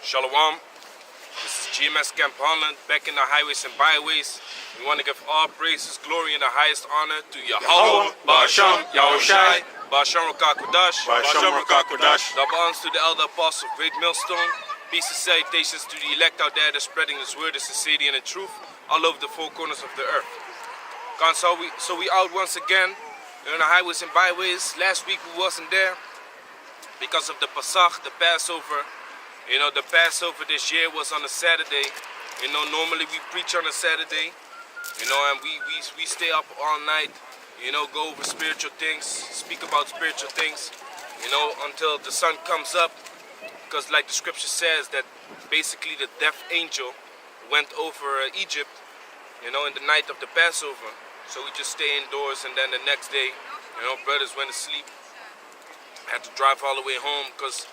Shalom. This is GMS Camp Holland, back in the highways and byways. We want to give all praises, glory, and the highest honor to Yahweh, Ba'asham, Yahushai, Ba'asham Rakakwadash, double honors to the elder apostle, great millstone. Peace and salutations to the elect out there that's spreading this word, the sincerity and the truth all over the four corners of the earth. So we out once again on the highways and byways. Last week we wasn't there because of the Pesach, the Passover. You know, the Passover this year was on a Saturday. You know, normally we preach on a Saturday. You know, and we stay up all night. You know, go over spiritual things, speak about spiritual things. You know, until the sun comes up. Because like the scripture says that basically the death angel went over Egypt, you know, in the night of the Passover. So we just stay indoors, and then the next day, you know, brothers went to sleep. Had to drive all the way home because,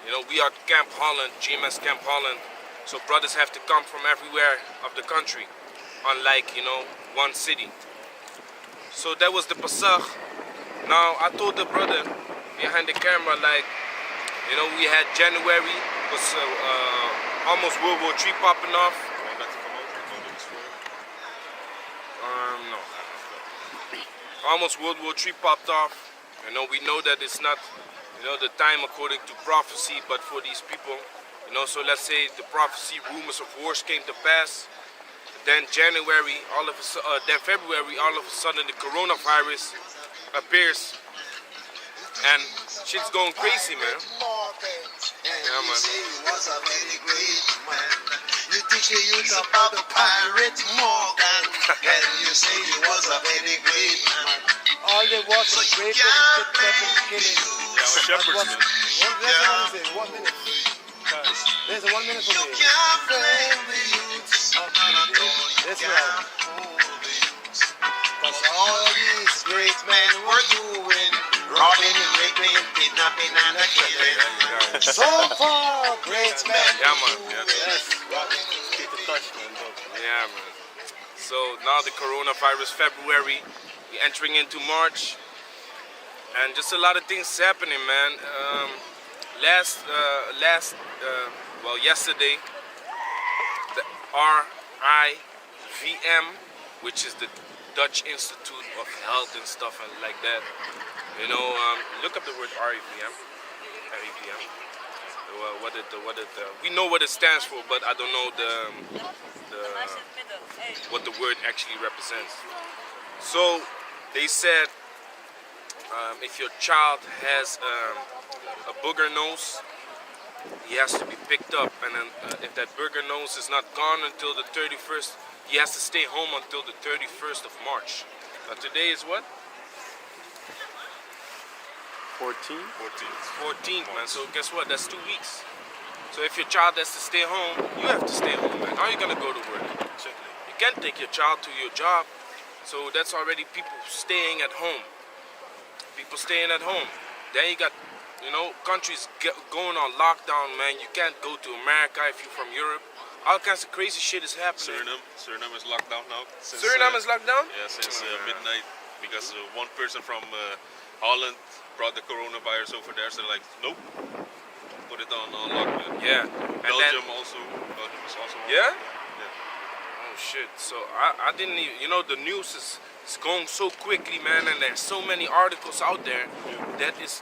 you know, we are Camp Holland, GMS Camp Holland. So brothers have to come from everywhere of the country, unlike, you know, one city. So that was the Pesach. Now, I told the brother behind the camera, like, you know, we had January, was almost World War III popping off. No. Almost World War III popped off. You know, we know that it's not, you know, the time according to prophecy, but for these people, you know, so let's say the prophecy, rumors of wars came to pass. Then January, then February, all of a sudden the coronavirus appears. And shit's going crazy, man. Yeah, man. You teach the youth about the pirate Morgan, and you say he was a very great man. All they want is raping and kidnapping, killing. Yeah, well, shepherds, man. 1 minute. There's a 1 minute for me. You can't blame the youths, That's right. Cause all these great men were doing robbing and raping, kidnapping and killing. So far, great men Yeah, man. Keep the touch, man. Yeah, man. So now the coronavirus, February, we're entering into March, and just a lot of things happening, man. Yesterday, the RIVM, which is the Dutch Institute of Health and stuff and like that. You know, look up the word RIVM. RIVM. We know what it stands for, but I don't know what the word actually represents. So they said if your child has a booger nose, he has to be picked up, and then if that booger nose is not gone until the 31st, he has to stay home until the 31st of March. Now today is what? 14th, man. So guess what? That's 2 weeks. So if your child has to stay home, you have to stay home, man. How are you gonna go to work? You can't take your child to your job. So that's already people staying at home. People staying at home. Then you got, you know, countries going on lockdown, man. You can't go to America if you're from Europe. All kinds of crazy shit is happening. Suriname is locked down now. Suriname is locked down? Yeah, since midnight, because one person from Holland brought the coronavirus over there, so they're like, nope, put it on lockdown. Yeah. Belgium is also. Yeah? Yeah. Oh shit. So I didn't even, you know, the news is going so quickly, man, and there's so many articles out there that it's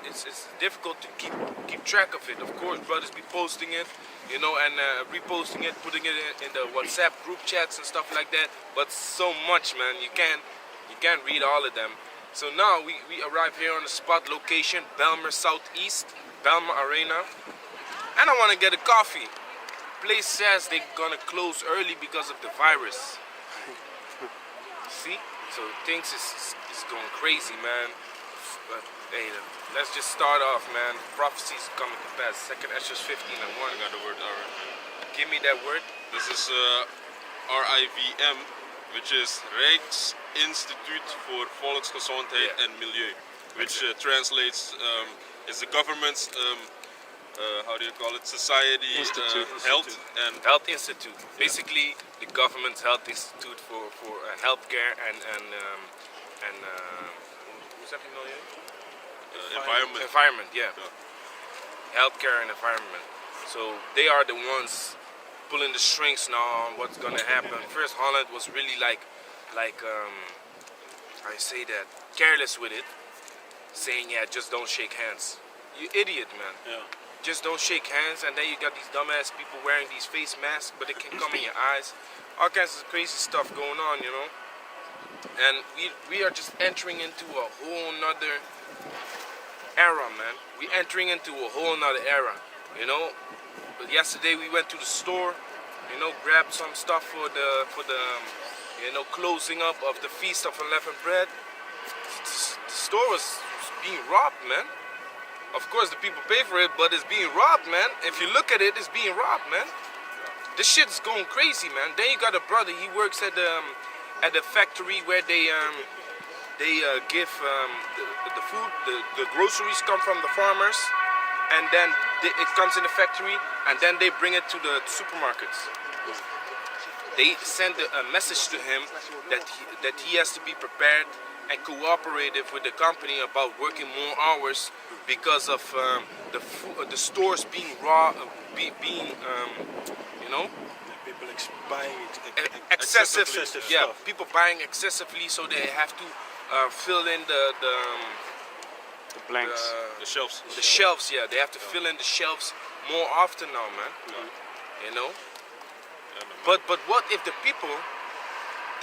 difficult to keep track of it. Of course, brothers be posting it, you know, and reposting it, putting it in the WhatsApp group chats and stuff like that. But so much, man, you can't read all of them. So now we arrive here on the spot location, Belmer Southeast, Belmer Arena, and I want to get a coffee. Place says they're gonna close early because of the virus. See? So things is going crazy, man. But hey, let's just start off, man. Prophecies coming to pass. 2 Esdras 15:1. I got the word already. Give me that word. This is RIVM, which is Rijksinstituut voor Volksgezondheid en Milieu, which translates is the government's how do you call it? Society Health Institute. Basically, the government's health institute for healthcare and environment. Environment, yeah. Healthcare and environment. So they are the ones pulling the strings now on what's gonna happen. First, Holland was really like I say that, careless with it, saying, yeah, just don't shake hands. You idiot, man. Yeah. Just don't shake hands, and then you got these dumbass people wearing these face masks, but it can come in your eyes. All kinds of crazy stuff going on, you know. And we are just entering into a whole nother era, man. We're entering into a whole nother era, you know. But yesterday we went to the store, you know, grabbed some stuff for the you know, closing up of the Feast of Unleavened Bread. The store was being robbed, man. Of course, the people pay for it, but it's being robbed, man. If you look at it, it's being robbed, man. This shit's going crazy, man. Then you got a brother. He works at the factory where they give the food. The groceries come from the farmers, and then it comes in the factory, and then they bring it to the supermarkets. They send a message to him that he has to be prepared and cooperative with the company about working more hours because of the stores being you know, people buying excessive yeah, stuff. people buying excessively, so they have to fill in the blanks. The shelves. the shelves. Yeah, they have to fill in the shelves more often now, man. You know. But what if the people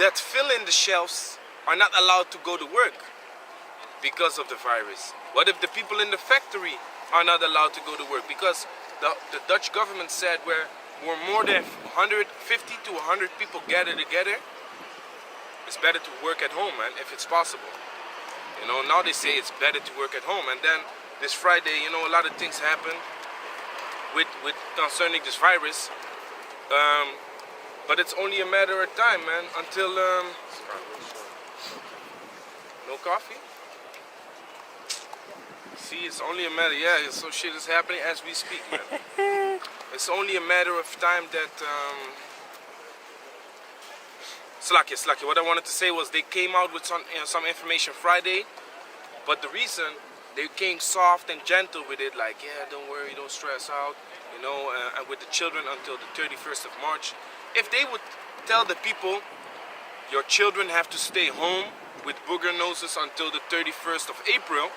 that fill in the shelves are not allowed to go to work because of the virus? What if the people in the factory are not allowed to go to work because the Dutch government said where more than 150 to 100 people gather together, it's better to work at home, man, if it's possible. You know, now they say it's better to work at home, and then this Friday, you know, a lot of things happen with concerning this virus. But it's only a matter of time, man, until no coffee. See, it's only a matter. Yeah, so shit is happening as we speak, man. It's only a matter of time that. Slacky. What I wanted to say was they came out with some information Friday, but the reason they came soft and gentle with it, like, yeah, don't worry, don't stress out, you know, and with the children until the 31st of March. If they would tell the people, your children have to stay home with booger noses until the 31st of April,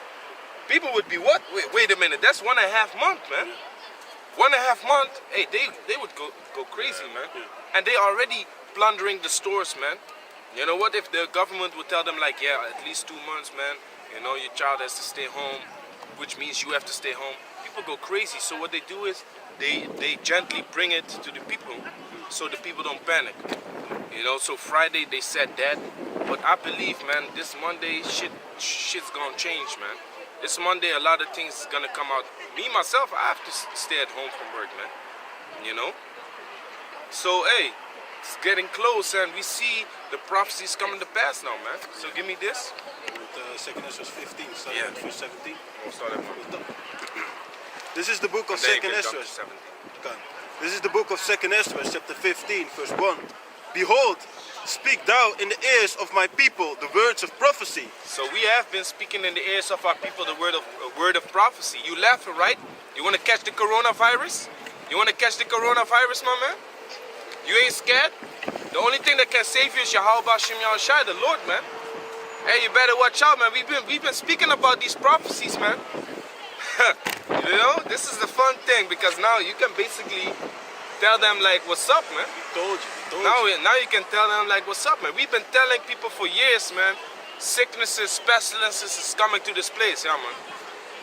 people would be what? Wait a minute, that's 1.5 months, man. 1.5 months, hey, they would go crazy, man. And they already plundering the stores, man. You know what if the government would tell them like, yeah, at least 2 months, man, you know, your child has to stay home, which means you have to stay home. People go crazy. So what they do is they gently bring it to the people so the people don't panic. You know, so Friday they said that, but I believe, man, this Monday shit's gonna change, man. This Monday a lot of things is gonna come out. Me myself, I have to stay at home from work, man. You know? So hey, it's getting close, and we see the prophecies coming to pass now, man. So give me this. With 2 Esdras 15, starting Yeah. at verse 17. We'll start at one. This is the book of Then you 2 can jump to Esdras. 17. This is the book of 2 Esdras, chapter 15, verse 1. Behold, speak thou in the ears of my people the words of prophecy. So we have been speaking in the ears of our people the word of prophecy. You laughing, right? You want to catch the coronavirus? You want to catch the coronavirus, my man? You ain't scared? The only thing that can save you is Yahweh Shem Yahushai, the Lord, man. Hey, you better watch out, man. We've been speaking about these prophecies, man. You know, this is the fun thing because now you can basically tell them like, what's up, man? We told you. Now you can tell them like, what's up, man? We've been telling people for years, man. Sicknesses, pestilences is coming to this place, yeah, man.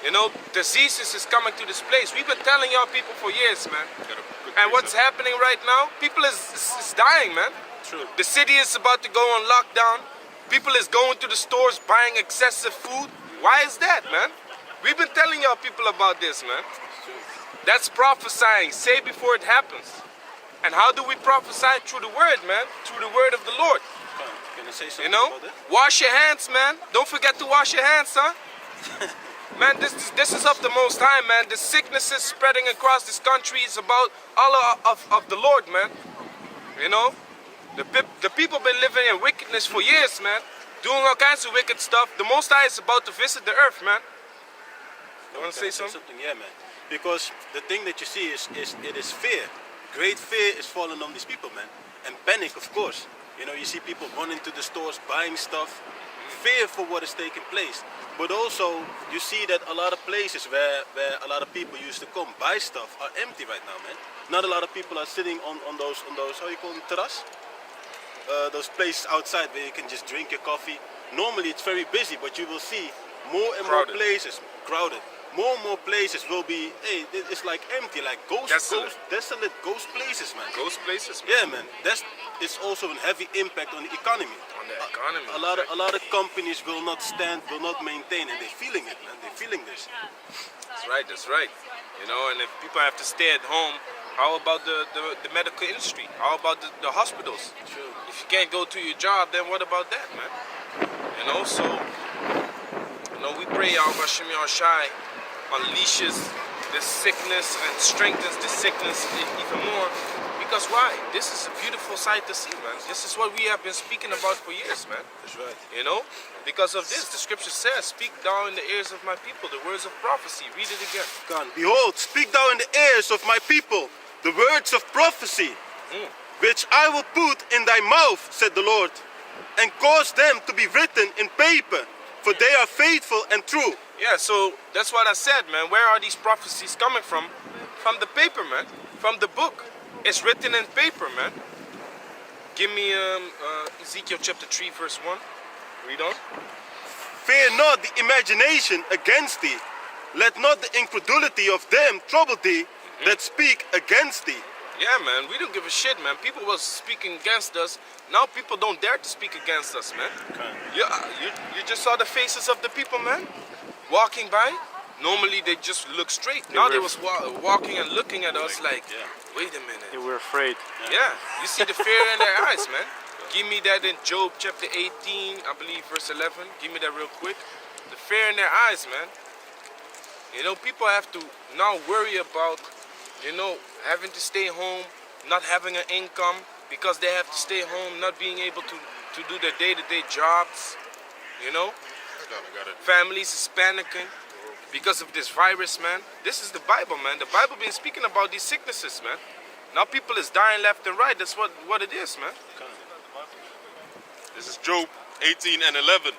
You know, diseases is coming to this place. We've been telling y'all people for years, man. And what's happening right now? People is dying, man. True. The city is about to go on lockdown. People is going to the stores buying excessive food. Why is that, man? We've been telling y'all people about this, man. That's prophesying. Say before it happens. And how do we prophesy? Through the word, man. Through the word of the Lord. Can I say something You know? about that? Wash your hands, man. Don't forget to wash your hands, huh? Man, this is of the Most High, man. The sicknesses spreading across this country is about all of the Lord, man. You know? The people been living in wickedness for years, man. Doing all kinds of wicked stuff. The Most High is about to visit the earth, man. You want to say something? Yeah, man. because the thing that you see is it is fear. Great fear is falling on these people, man, and panic, of course. You know, you see people running to the stores, buying stuff, fear for what is taking place. But also, you see that a lot of places where a lot of people used to come buy stuff are empty right now, man. Not a lot of people are sitting on those how you call them, terrace? Those places outside where you can just drink your coffee. Normally it's very busy, but you will see more and Crowded. more places crowded. More and more places will be, hey, it's like empty, like desolate ghost places, man. Ghost places, man. Yeah, man. It's also a heavy impact on the economy. On the economy. A lot of companies will not stand, will not maintain, and they're feeling it, man. They're feeling this. That's right, that's right. You know, and if people have to stay at home, how about the medical industry? How about the hospitals? True. If you can't go to your job, then what about that, man? You know, so, you know, we pray our Bashim Shai unleashes this sickness and strengthens the sickness even more. Because why? This is a beautiful sight to see, man. This is what we have been speaking about for years, man. That's right. You know, because of this, the scripture says, speak thou in the ears of my people the words of prophecy. Read it again. God, behold, speak thou in the ears of my people the words of prophecy, which I will put in thy mouth, said the Lord, and cause them to be written in paper, for they are faithful and true. Yeah, so that's what I said, man. Where are these prophecies coming from? From the paper, man. From the book. It's written in paper, man. Give me Ezekiel chapter 3, verse 1. Read on. Fear not the imagination against thee. Let not the incredulity of them trouble thee that speak against thee. Yeah, man, we don't give a shit, man. People was speaking against us. Now people don't dare to speak against us, man. You just saw the faces of the people, man, walking by. Normally they just look straight. Now they was walking and looking at us like, wait a minute. They were afraid. Yeah, you see the fear in their eyes, man. Give me that in Job chapter 18, I believe verse 11. Give me that real quick. The fear in their eyes, man. You know, people have to now worry about, you know, having to stay home, not having an income because they have to stay home, not being able to do their day-to-day jobs, you know. Families is panicking because of this virus, man. This is the Bible, man. The Bible been speaking about these sicknesses, man. Now people is dying left and right. That's what it is, man. This is Job 18 and 11.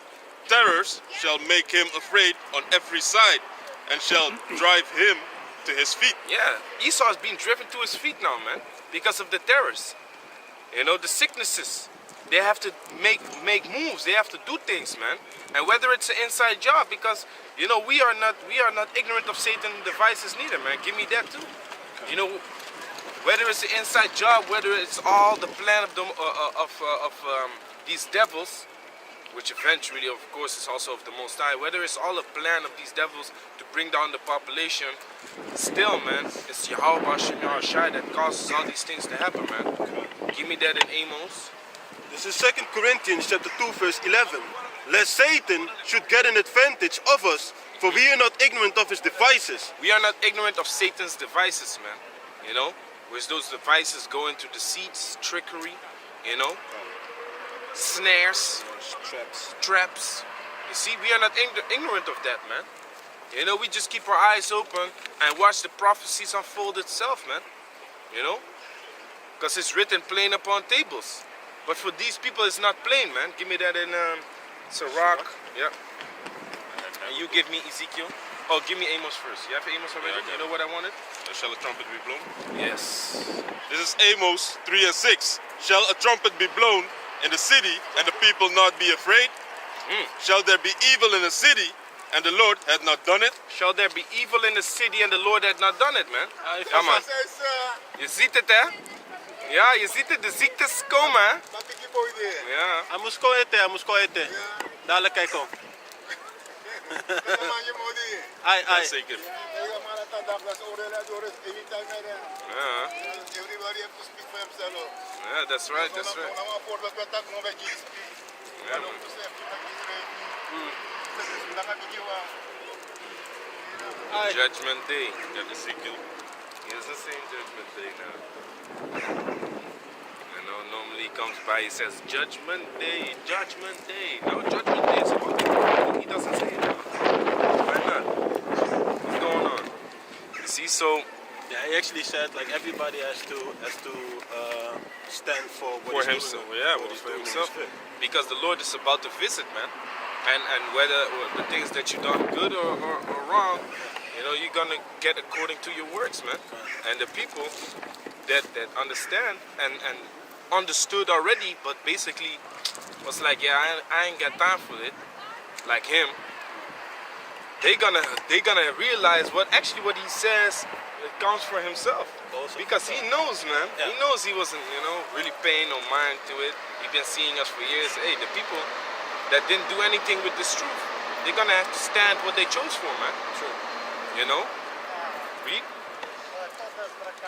Terrors shall make him afraid on every side, and shall drive him to his feet. Yeah, Esau is being driven to his feet now, man, because of the terrors. You know, the sicknesses. They have to make moves. They have to do things, man. And whether it's an inside job, because you know we are not ignorant of Satan's devices neither, man. Give me that too. You know, whether it's an inside job, whether it's all the plan of these devils, which eventually, of course, is also of the Most High. Whether it's all a plan of these devils to bring down the population, still, man, it's Yahweh Hashem Yahushai that causes all these things to happen, man. Give me that in Amos. This is 2 Corinthians chapter 2, verse 11. Lest Satan should get an advantage of us, for we are not ignorant of his devices. We are not ignorant of Satan's devices, man. You know, where's those devices go into deceits, trickery, you know, snares, traps. You see, we are not ignorant of that, man. You know, we just keep our eyes open and watch the prophecies unfold itself, man. You know, because it's written plain upon tables. But for these people, it's not plain, man. Give me that in Sirach. Yeah. And you give me Ezekiel. Oh, give me Amos first. You have Amos already? Yeah, you know what I wanted? Shall a trumpet be blown? Yes. This is Amos 3 and 6. Shall a trumpet be blown in the city, and the people not be afraid? Shall there be evil in the city, and the Lord had not done it? Shall there be evil in the city and the Lord had not done it, man? Come on. Je ziet het, hè? Ja, je ziet het. De ziektes komen, hè? Ja. Hij moest koeten. Dadelijk kijk om. Ai. Zeker. Ja. Yeah, that's right, that's right. Yeah, man. Judgment Day. That Ezekiel. It's the same Judgment Day now. You know, normally he comes by, he says, Judgment Day, Judgment Day. No, Judgment Day is about to come. He doesn't say it now. Why not? What's going on? See, so Yeah, he actually said like everybody has to stand for what for he's himself, doing, yeah, what he's for doing in himself, his faith. because the Lord is about to visit, man, and whether the things that you done good or wrong, you know, you're gonna get according to your works, man. And the people that understand and understood already, but basically was like, yeah, I ain't got time for it, like him. They gonna realize what he says. It comes for himself, Also. because he knows, man. Yeah. He knows he wasn't, you know, really paying no mind to it. He's been seeing us for years. Hey, the people that didn't do anything with this truth, they're gonna have to stand what they chose for, man. True. You know? Read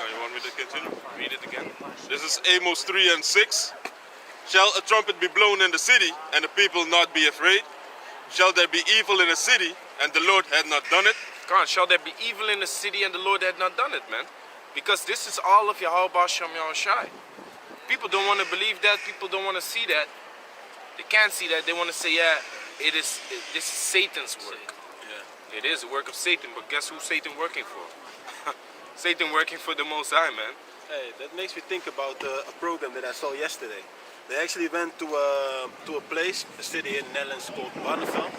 You want me to continue? it again. This is Amos 3 and 6. Shall a trumpet be blown in the city, and the people not be afraid? Shall there be evil in a city, and the Lord had not done it? God, shall there be evil in the city and the Lord had not done it, man? Because this is all of Yahweh Shem Yahushai. People don't want to believe that. People don't want to see that. They can't see that. They want to say, yeah, this is Satan's work. Yeah. It is the work of Satan, but guess who Satan working for? Satan working for the Most High, man. Hey, that makes me think about a program that I saw yesterday. They actually went to a place, a city in the Netherlands called Barneveld,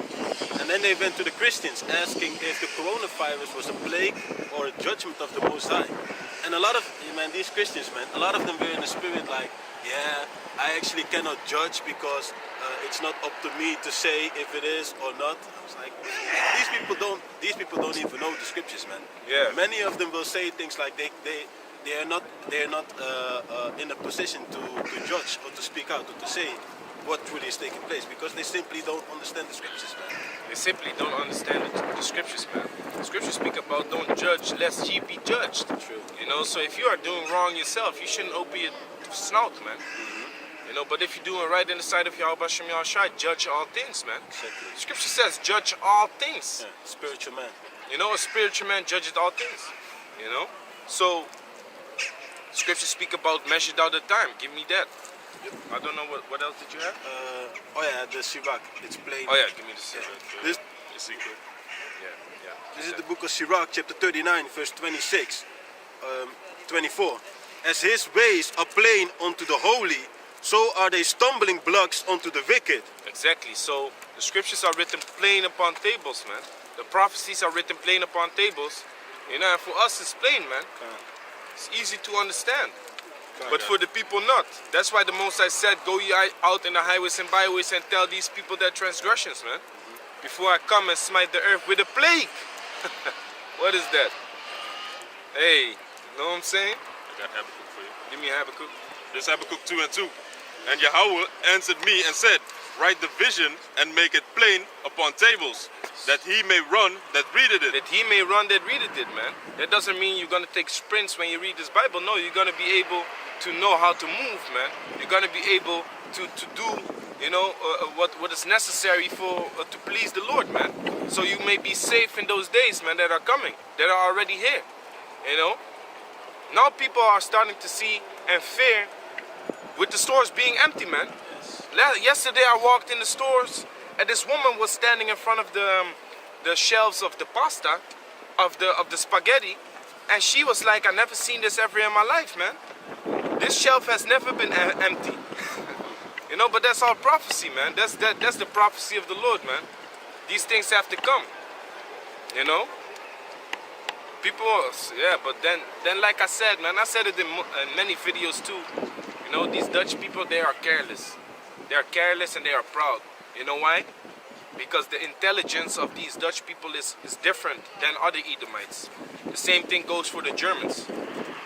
and then they went to the Christians asking if the coronavirus was a plague or a judgment of the Most High. And a lot of, man, these Christians, man, a lot of them were in the spirit like, yeah, I actually cannot judge because it's not up to me to say if it is or not. I was like, these people don't even know the scriptures, man. Yeah. Many of them will say things like they are not in a position to judge or to speak out or to say what truly is taking place because they simply don't understand the scriptures, man. They simply don't understand the scriptures, man. The scriptures speak about don't judge lest ye be judged. True. You know, so if you are doing wrong yourself, you shouldn't open your snout, man. You know, but if you're doing right in the sight of Yahweh Shem Yahushai, judge all things, man. Exactly. The scripture says judge all things. Yeah, spiritual man. You know, a spiritual man judges all things. You know? So scriptures speak about measured out the time. Give me that. I don't know what else did you have? Oh yeah, the Sirach. It's plain. Oh yeah, give me the secret. This, The secret. Yeah. this is the book of Sirach, chapter 39, verse 26, 24. As his ways are plain unto the holy, so are they stumbling blocks unto the wicked. Exactly. So the scriptures are written plain upon tables, man. The prophecies are written plain upon tables. You know, and for us it's plain, man. It's easy to understand. But for the people not. That's why the Most High said, go ye out in the highways and byways and tell these people their transgressions, man. Before I come and smite the earth with a plague. What is that? Hey, you know what I'm saying? I got Habakkuk for you. Give me Habakkuk. This is Habakkuk 2 and 2. And Yahweh answered me and said, write the vision and make it plain upon tables, that he may run that readeth it. That he may run that readeth it, man. That doesn't mean you're going to take sprints when you read this Bible. No, you're going to be able to know how to move, man. You're going to be able to do, you know, what is necessary for to please the Lord, man. So you may be safe in those days, man, that are coming, that are already here, you know. Now people are starting to see and fear with the stores being empty, man. Yesterday I walked in the stores and this woman was standing in front of the shelves of the pasta, of the spaghetti, and she was like, I never seen this ever in my life, man. This shelf has never been empty. You know, but that's all prophecy, man. That's the prophecy of the Lord, man. These things have to come. You know? People, yeah, but then like I said, man, I said it in many videos too. You know, these Dutch people, they are careless. They are careless and they are proud. You know why? Because the intelligence of these Dutch people is different than other Edomites. The same thing goes for the Germans.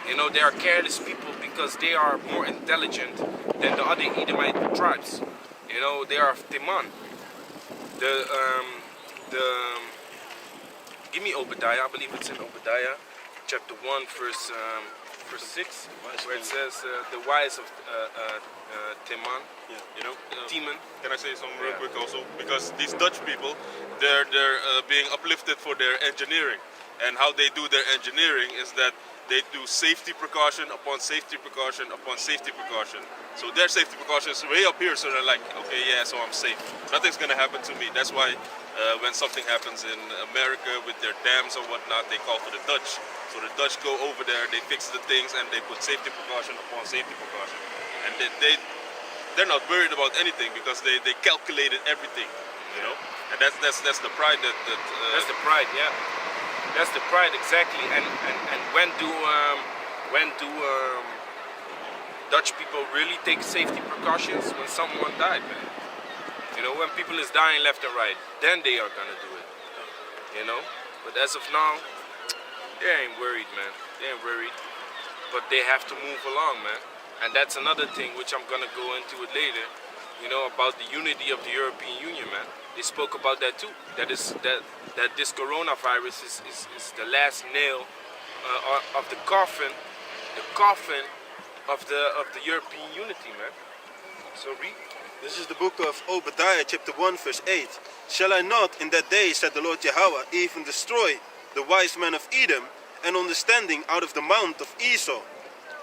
You know, they are careless people because they are more intelligent than the other Edomite tribes. You know, they are Teman. Give me Obadiah. I believe it's in Obadiah, chapter 1, verse 6, where it says the wise of Teman. Yeah. You know, Teman. can I say something real Yeah. quick also? Because these Dutch people, they're being uplifted for their engineering. And how they do their engineering is that they do safety precaution upon safety precaution upon safety precaution. So their safety precaution is way up here, so they're like, okay, yeah, so I'm safe. Nothing's gonna happen to me. That's why when something happens in America with their dams or whatnot, they call for the Dutch. So the Dutch go over there, they fix the things, and they put safety precaution upon safety precaution. And they're not worried about anything because they calculated everything, you know. And that's the pride that that's the pride, yeah. That's the pride, exactly. And when do Dutch people really take safety precautions? When someone died, man. You know, when people is dying left and right, then they are gonna do it. You know. But as of now, they ain't worried, man. They ain't worried. But they have to move along, man. And that's another thing which I'm gonna go into it later. You know, about the unity of the European Union, man. They spoke about that too. That this coronavirus is the last nail of the coffin of the European unity, man. So read. This is the book of Obadiah, chapter 1, verse 8. Shall I not in that day, said the Lord Yahweh, even destroy the wise men of Edom, and understanding out of the mount of Esau?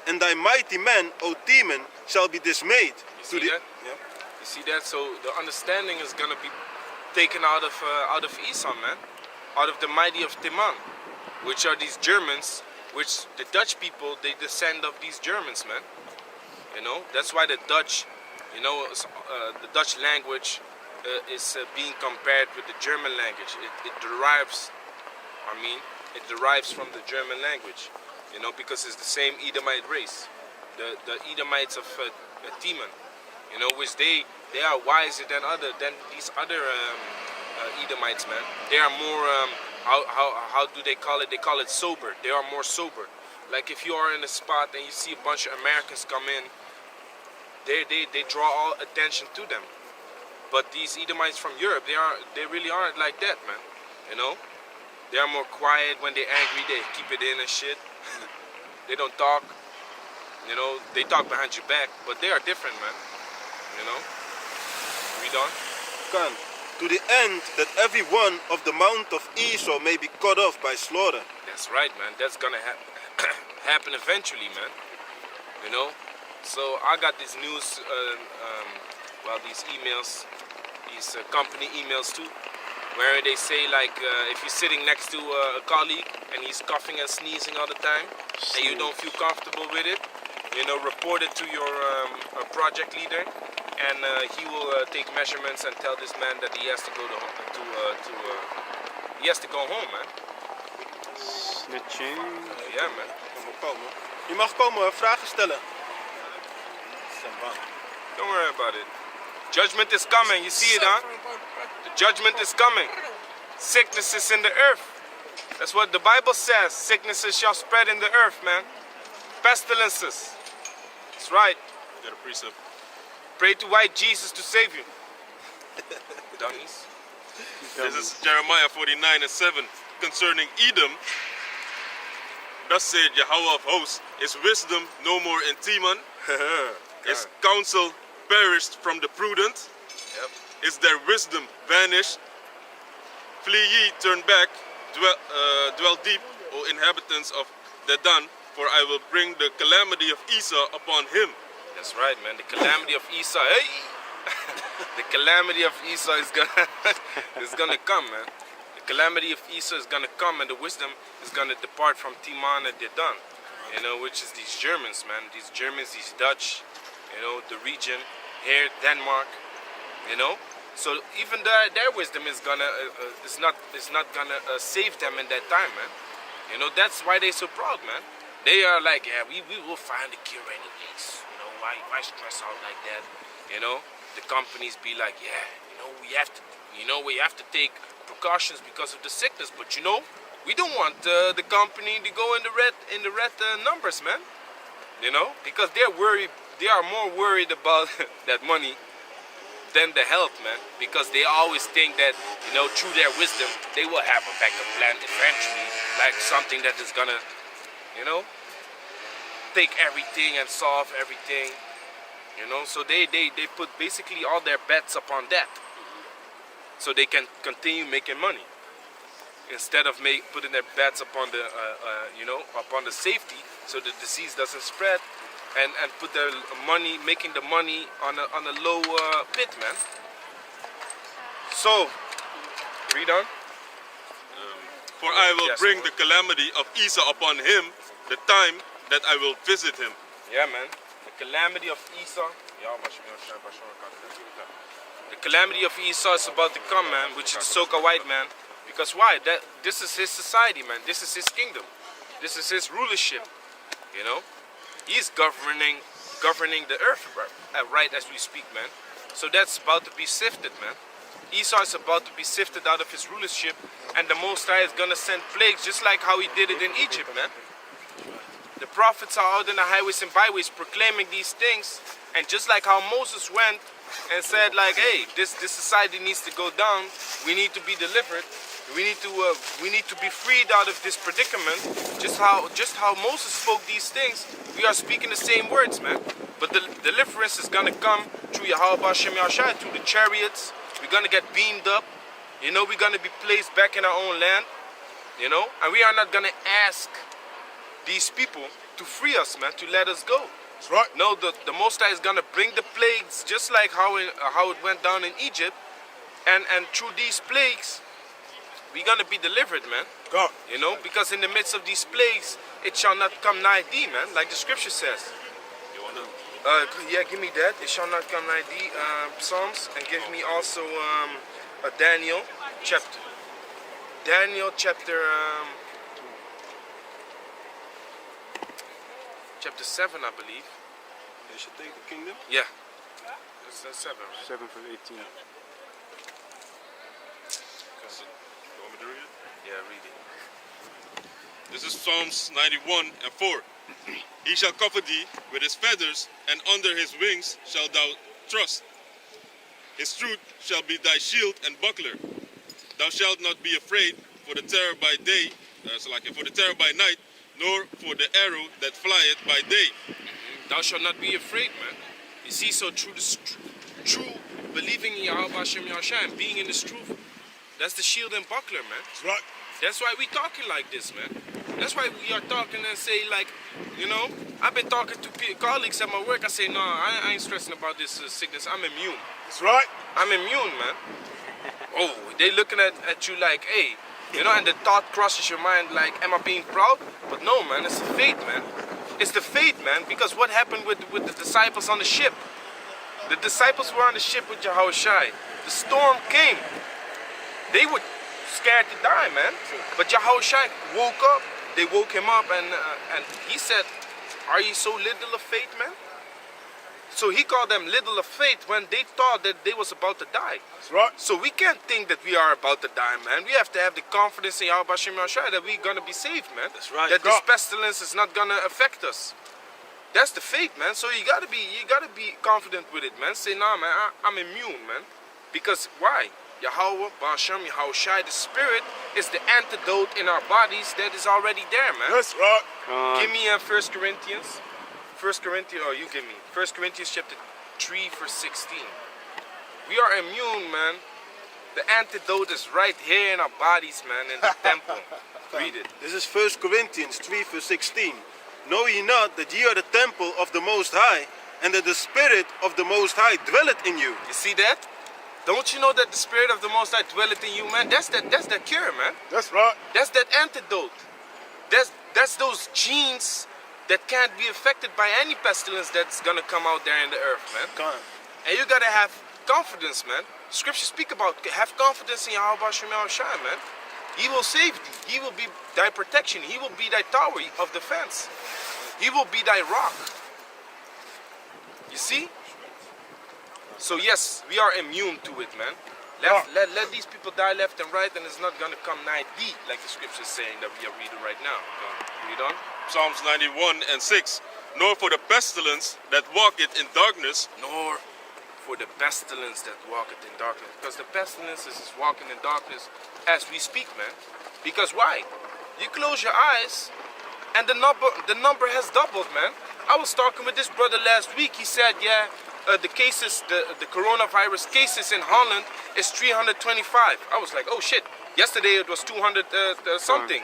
And thy mighty men, O Teman, shall be dismayed. You see that? Yeah. You see that? So the understanding is gonna be taken out of Esau, man, out of the mighty of Teman, which are these Germans, which the Dutch people, they descend of these Germans, man. You know, that's why the Dutch, you know, the Dutch language is being compared with the German language. It derives from the German language, you know, because it's the same Edomite race, the Edomites of Teman, you know, which they are wiser than these other Edomites, man. They are more how do they call it? They call it sober. They are more sober. Like if you are in a spot and you see a bunch of Americans come in, they draw all attention to them. But these Edomites from Europe, they really aren't like that, man. You know, they are more quiet. When they're angry, they keep it in and shit. They don't talk. You know, they talk behind your back, but they are different, man. You know. Read on. Can, to the end that every one of the mount of Esau may be cut off by slaughter. That's right, man. That's gonna happen eventually, man. You know. So I got this news, these emails, these company emails too, where they say like if you're sitting next to a colleague and he's coughing and sneezing all the time, and you don't feel comfortable with it, you know, report it to your project leader, and he will take measurements and tell this man that he has to go he has to go home, man. Snitching. Yeah, man. Je mag komen, vragen stellen. Don't worry about it. Judgment is coming. You see it, huh? The judgment is coming. Sickness is in the earth. That's what the Bible says. Sicknesses shall spread in the earth, man. Pestilences. That's right. Got a precept. Pray to white Jesus to save you. Dummies. This is Jeremiah 49:7 concerning Edom. Thus said Yahweh of hosts, is wisdom no more in Teman? Is counsel perished from the prudent? Yep. Is their wisdom vanished? Flee ye, turn back, dwell deep, O inhabitants of Dedan, for I will bring the calamity of Esau upon him. That's right, man. The calamity of Esau. Hey! The calamity of Esau is gonna come, man. The calamity of Esau is gonna come, and the wisdom is gonna depart from Teman and Dedan. You know, which is these Germans, man. These Germans, these Dutch, you know, the region here, Denmark, you know. So even their wisdom is gonna is not gonna save them in that time, man. You know, that's why they're so proud, man. They are like, yeah, we will find a cure anyways. You know, why stress out like that? You know, the companies be like, yeah, we have to take precautions because of the sickness, but you know, we don't want the company to go in the red numbers, man. You know, because they are more worried about that money than the health, man. Because they always think that, you know, through their wisdom, they will have a backup plan eventually, like something that is gonna, you know, take everything and solve everything. You know, so they put basically all their bets upon that, so they can continue making money. instead of putting their bets upon the, upon the safety, so the disease doesn't spread, and put their money, making the money on a low pit, man. So, read on. For I will Yes, bring Lord. the calamity of Esau upon him, the time that I will visit him. Yeah, man. The calamity of Esau. The calamity of Esau is about to come, man, which is the Soka white man. Because why? This is his society, man. This is his kingdom. This is his rulership. You know, he's governing the earth right as we speak, man. So that's about to be sifted, man. Esau is about to be sifted out of his rulership, and the Most High is gonna send plagues, just like how he did it in Egypt, man. The prophets are out in the highways and byways proclaiming these things, and just like how Moses went and said, like, hey, this society needs to go down. We need to be delivered. We need to be freed out of this predicament. Just how Moses spoke these things, we are speaking the same words, man. But the deliverance is gonna come through Yahweh Hashem Yahshai, through the chariots. We're gonna get beamed up. You know, we're gonna be placed back in our own land. You know, and we are not gonna ask these people to free us, man, to let us go. That's right. No, the Most High is gonna bring the plagues, just like how it went down in Egypt, and through these plagues, we're gonna be delivered, man. God. You know, because in the midst of these plagues, it shall not come nigh thee, man, like the scripture says. You wanna? Yeah, give me that. It shall not come nigh thee, Psalms, and give me also a Daniel chapter. Chapter 7, I believe. They should take the kingdom. Yeah. It's 7, right? 7 from 18. You want me to read it? Yeah, read it. This is Psalms 91 and 4. He shall cover thee with his feathers, and under his wings shalt thou trust. His truth shall be thy shield and buckler. Thou shalt not be afraid for the terror by day, for the terror by night, nor for the arrow that flieth by day. Thou shalt not be afraid, man. You see, so true believing in Yahweh Hashem Yahshai and being in this truth, that's the shield and buckler, man. That's right. That's why we talking like this, man. That's why we are talking and say, like, you know, I've been talking to colleagues at my work. I say, no, I ain't stressing about this sickness. I'm immune. That's right. I'm immune, man. Oh, they looking at you like, hey, you know, and the thought crosses your mind like, am I being proud? But no, man, it's the faith, man. It's the faith, man, because what happened with the disciples on the ship? The disciples were on the ship with Yahushai. The storm came. They were scared to die, man. But Yahushai woke up. They woke him up, and he said, are you so little of faith, man? So he called them little of faith when they thought that they was about to die. That's right. So we can't think that we are about to die, man. We have to have the confidence in Yahweh Hashem Yahshai that we're gonna be saved, man. That's right. That this pestilence is not gonna affect us. That's the faith, man. So you gotta be confident with it, man. Say, nah, man, I'm immune, man. Because why? Yahweh, Hashem, Yahushai, the Spirit is the antidote in our bodies that is already there, man. That's right. Give me 1 Corinthians. 1 Corinthians, oh, you give me. 1 Corinthians chapter 3, verse 16. We are immune, man. The antidote is right here in our bodies, man, in the temple. Read it. This is 1 Corinthians 3 verse 16. Know ye not that ye are the temple of the Most High, and that the Spirit of the Most High dwelleth in you? You see that? Don't you know that the Spirit of the Most High dwelleth in you, man? That's that cure, man. That's right. That's that antidote. That's those genes that can't be affected by any pestilence that's gonna come out there in the earth, man. And you gotta have confidence, man. Scriptures speak about have confidence in Yahweh Hashem Yahshai, man. He will save thee. He will be thy protection. He will be thy tower of defense. He will be thy rock. You see? So yes, we are immune to it, man. Let these people die left and right, and it's not gonna come nigh thee, like the scripture is saying that we are reading right now. Read on. Psalms 91 and 6. Nor for the pestilence that walketh in darkness, Nor for the pestilence that walketh in darkness. Because the pestilence is walking in darkness as we speak, man. Because why? You close your eyes, and the number has doubled, man. I was talking with this brother last week. He said, yeah, the cases, the coronavirus cases in Holland is 325. I was like, oh shit, Yesterday it was 200 something.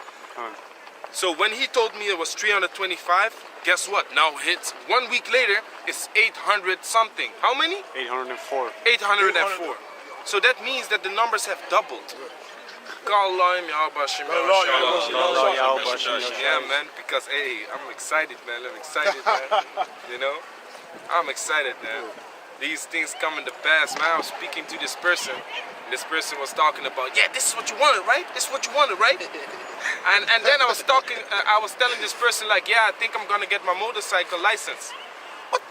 So when he told me it was 325, guess what? Now it's 1 week later, it's 800 something. How many? 804. 804. So that means that the numbers have doubled. Yeah, man, because hey, I'm excited, man. I'm excited, man. You know, I'm excited, man. These things come into pass, man. I was speaking to this person. And this person was talking about, yeah, this is what you wanted, right? This is what you wanted, right? And then I was talking. I was telling this person like, yeah, I think I'm gonna get my motorcycle license. What?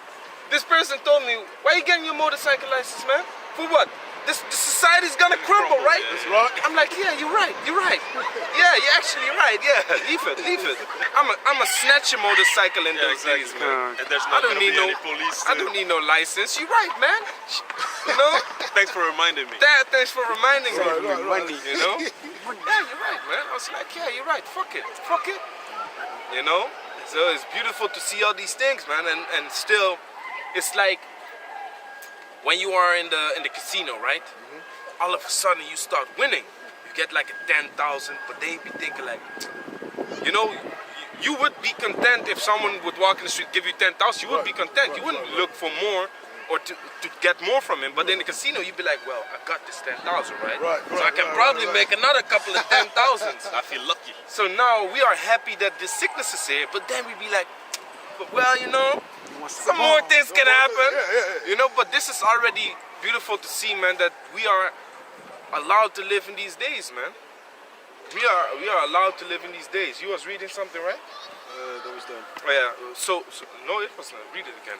This person told me, why are you getting your motorcycle license, man? For what? This society's gonna crumble, right? That's right. I'm like, yeah, you're right. Yeah, you're right. Yeah, leave it. I'm a snatch a motorcycle in those days, man. And there's I not don't gonna need be no, any police. I don't need no license. You're right, man. You know? Thanks for reminding me. Thanks for reminding me. Right. You know? Yeah, you're right, man. I was like, yeah, you're right. Fuck it. You know? So it's beautiful to see all these things, man. And still, it's like when you are in the casino, right? All of a sudden you start winning. You get like a 10,000, but they be thinking like, you know, you would be content if someone would walk in the street, give you 10,000. You would be content. You wouldn't look for more or to get more from him. But in the casino, you'd be like, well, I got this 10,000, right? So I can probably make another couple of 10,000s. I feel lucky. So now we are happy that this sickness is here, but then we be like, but well, you know, some more things can happen. You know, but this is already beautiful to see, man, that we are allowed to live in these days, man. We are allowed to live in these days. You was reading something, right? That was done. Oh yeah. So no, it wasn't. Read it again.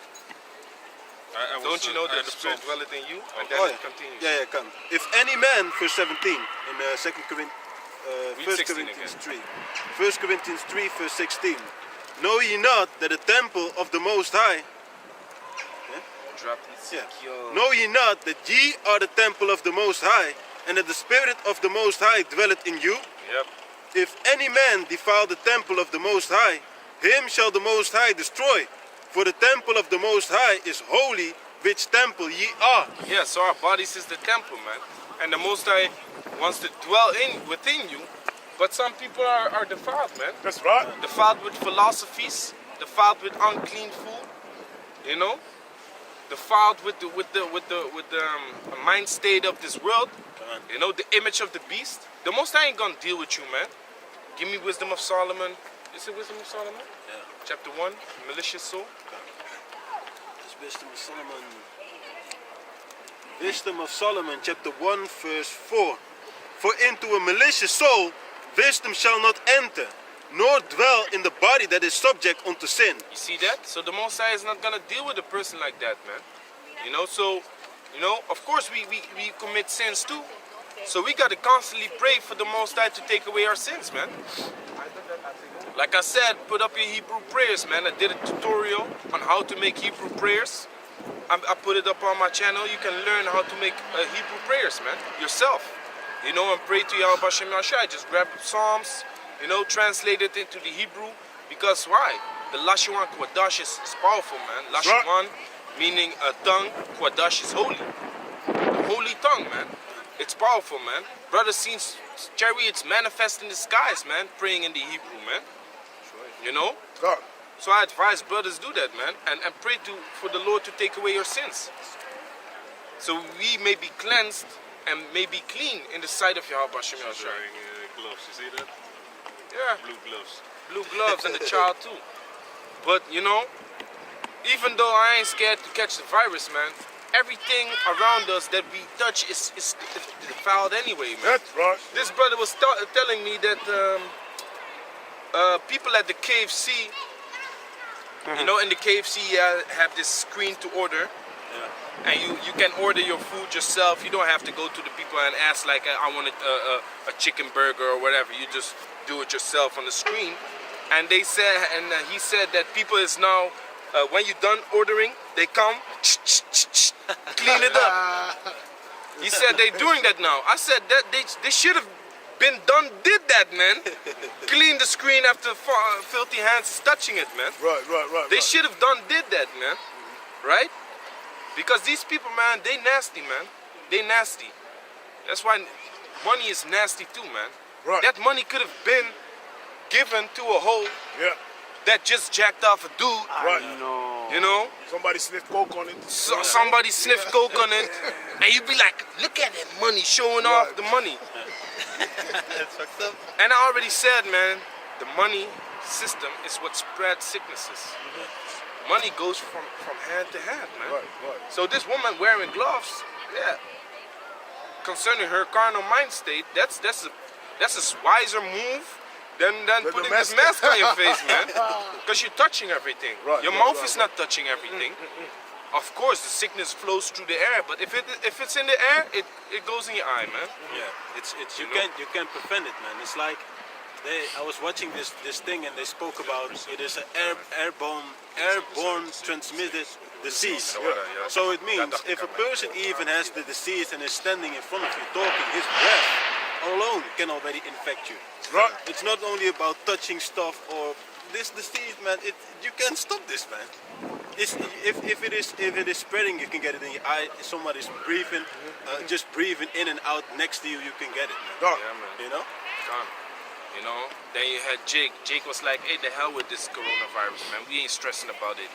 Don't you know that the Spirit dwelleth in you? And then it continues. Yeah, come. If any man, verse 17, in 2 Corinthians, 1 16 Corinthians again. 3. 1 Corinthians 3, verse 16. Know ye not that the temple of the Most High, Drop Ezekiel. know ye not that ye are the temple of the Most High, and that the Spirit of the Most High dwelleth in you? Yep. If any man defile the temple of the Most High, him shall the Most High destroy. For the temple of the Most High is holy, which temple ye are. Yeah, so our bodies is the temple, man. And the Most High wants to dwell within you. But some people are defiled, man. That's right. Defiled with philosophies, defiled with unclean food, you know, defiled with the mind state of this world, you know, the image of the beast. The Most High ain't gonna deal with you, man. Give me Wisdom of Solomon. Is it Wisdom of Solomon? Yeah. Chapter 1, malicious soul. It's Wisdom of Solomon. Wisdom of Solomon, chapter 1, verse 4. For into a malicious soul wisdom shall not enter, nor dwell in the body that is subject unto sin. You see that? So the Most High is not gonna deal with a person like that, man. You know, so, you know, of course we commit sins too. So we gotta constantly pray for the Most High to take away our sins, man. Like I said, put up your Hebrew prayers, man. I did a tutorial on how to make Hebrew prayers. I put it up on my channel. You can learn how to make Hebrew prayers, man, yourself. You know, and pray to Yahweh Hashem Yahshai. Just grab Psalms, you know, translate it into the Hebrew. Because why? The Lashuan Kwadash is powerful, man. Lashuan meaning a tongue, Kwadash is holy. The holy tongue, man. It's powerful, man. Brothers seen chariots manifest in the skies, man, praying in the Hebrew, man. You know? God. So I advise brothers do that, man, and pray for the Lord to take away your sins. So we may be cleansed and may be clean in the sight of Yahweh Hashem Yahshai. Wearing gloves, you see that? Yeah, Blue gloves. blue gloves and the child too. But you know, even though I ain't scared to catch the virus, man, everything around us that we touch is defiled anyway, man. That's right. This brother was telling me that people at the KFC, you know, in the KFC have this screen to order, and you can order your food yourself. You don't have to go to the people and ask like, I want a chicken burger or whatever. You just do it yourself on the screen. And they said, and he said that people is now, when you're done ordering, they come, clean it up. He said they're doing that now. I said that they should have did that, man. Clean the screen after filthy hands touching it, man. Right. They should have did that, man. Right? Because these people, man, they nasty, man. They nasty. That's why money is nasty too, man. Right. That money could have been given to a hoe Yeah. that just jacked off a dude. Right. You know? Somebody sniffed coke on it. Somebody sniffed coke on it, and you'd be like, look at that money, showing off the money. That's fucked up. And I already said, man, the money system is what spreads sicknesses. Money goes from hand to hand, man. Right, right. So this woman wearing gloves, yeah, concerning her carnal mind state, that's a wiser move than putting this mask on your face, man. Because you're touching everything. Right, Your right, mouth right, is not touching everything. Of course, the sickness flows through the air, but if it's in the air, it goes in your eye, man. Yeah, it's you You know? can't prevent it, man. It's like I was watching this thing and they spoke about it is an airborne transmitted disease. Yeah. So it means if a person even has the disease and is standing in front of you talking, his breath alone can already infect you. Right. It's not only about touching stuff or this disease, man. You can't stop this, man. If it is spreading, you can get it in your eye. If somebody's breathing, just breathing in and out next to you, you can get it, man. Dog. Yeah, man. You know? Gone. You know, then you had Jake. Jake was like, hey, the hell with this coronavirus, man. We ain't stressing about it.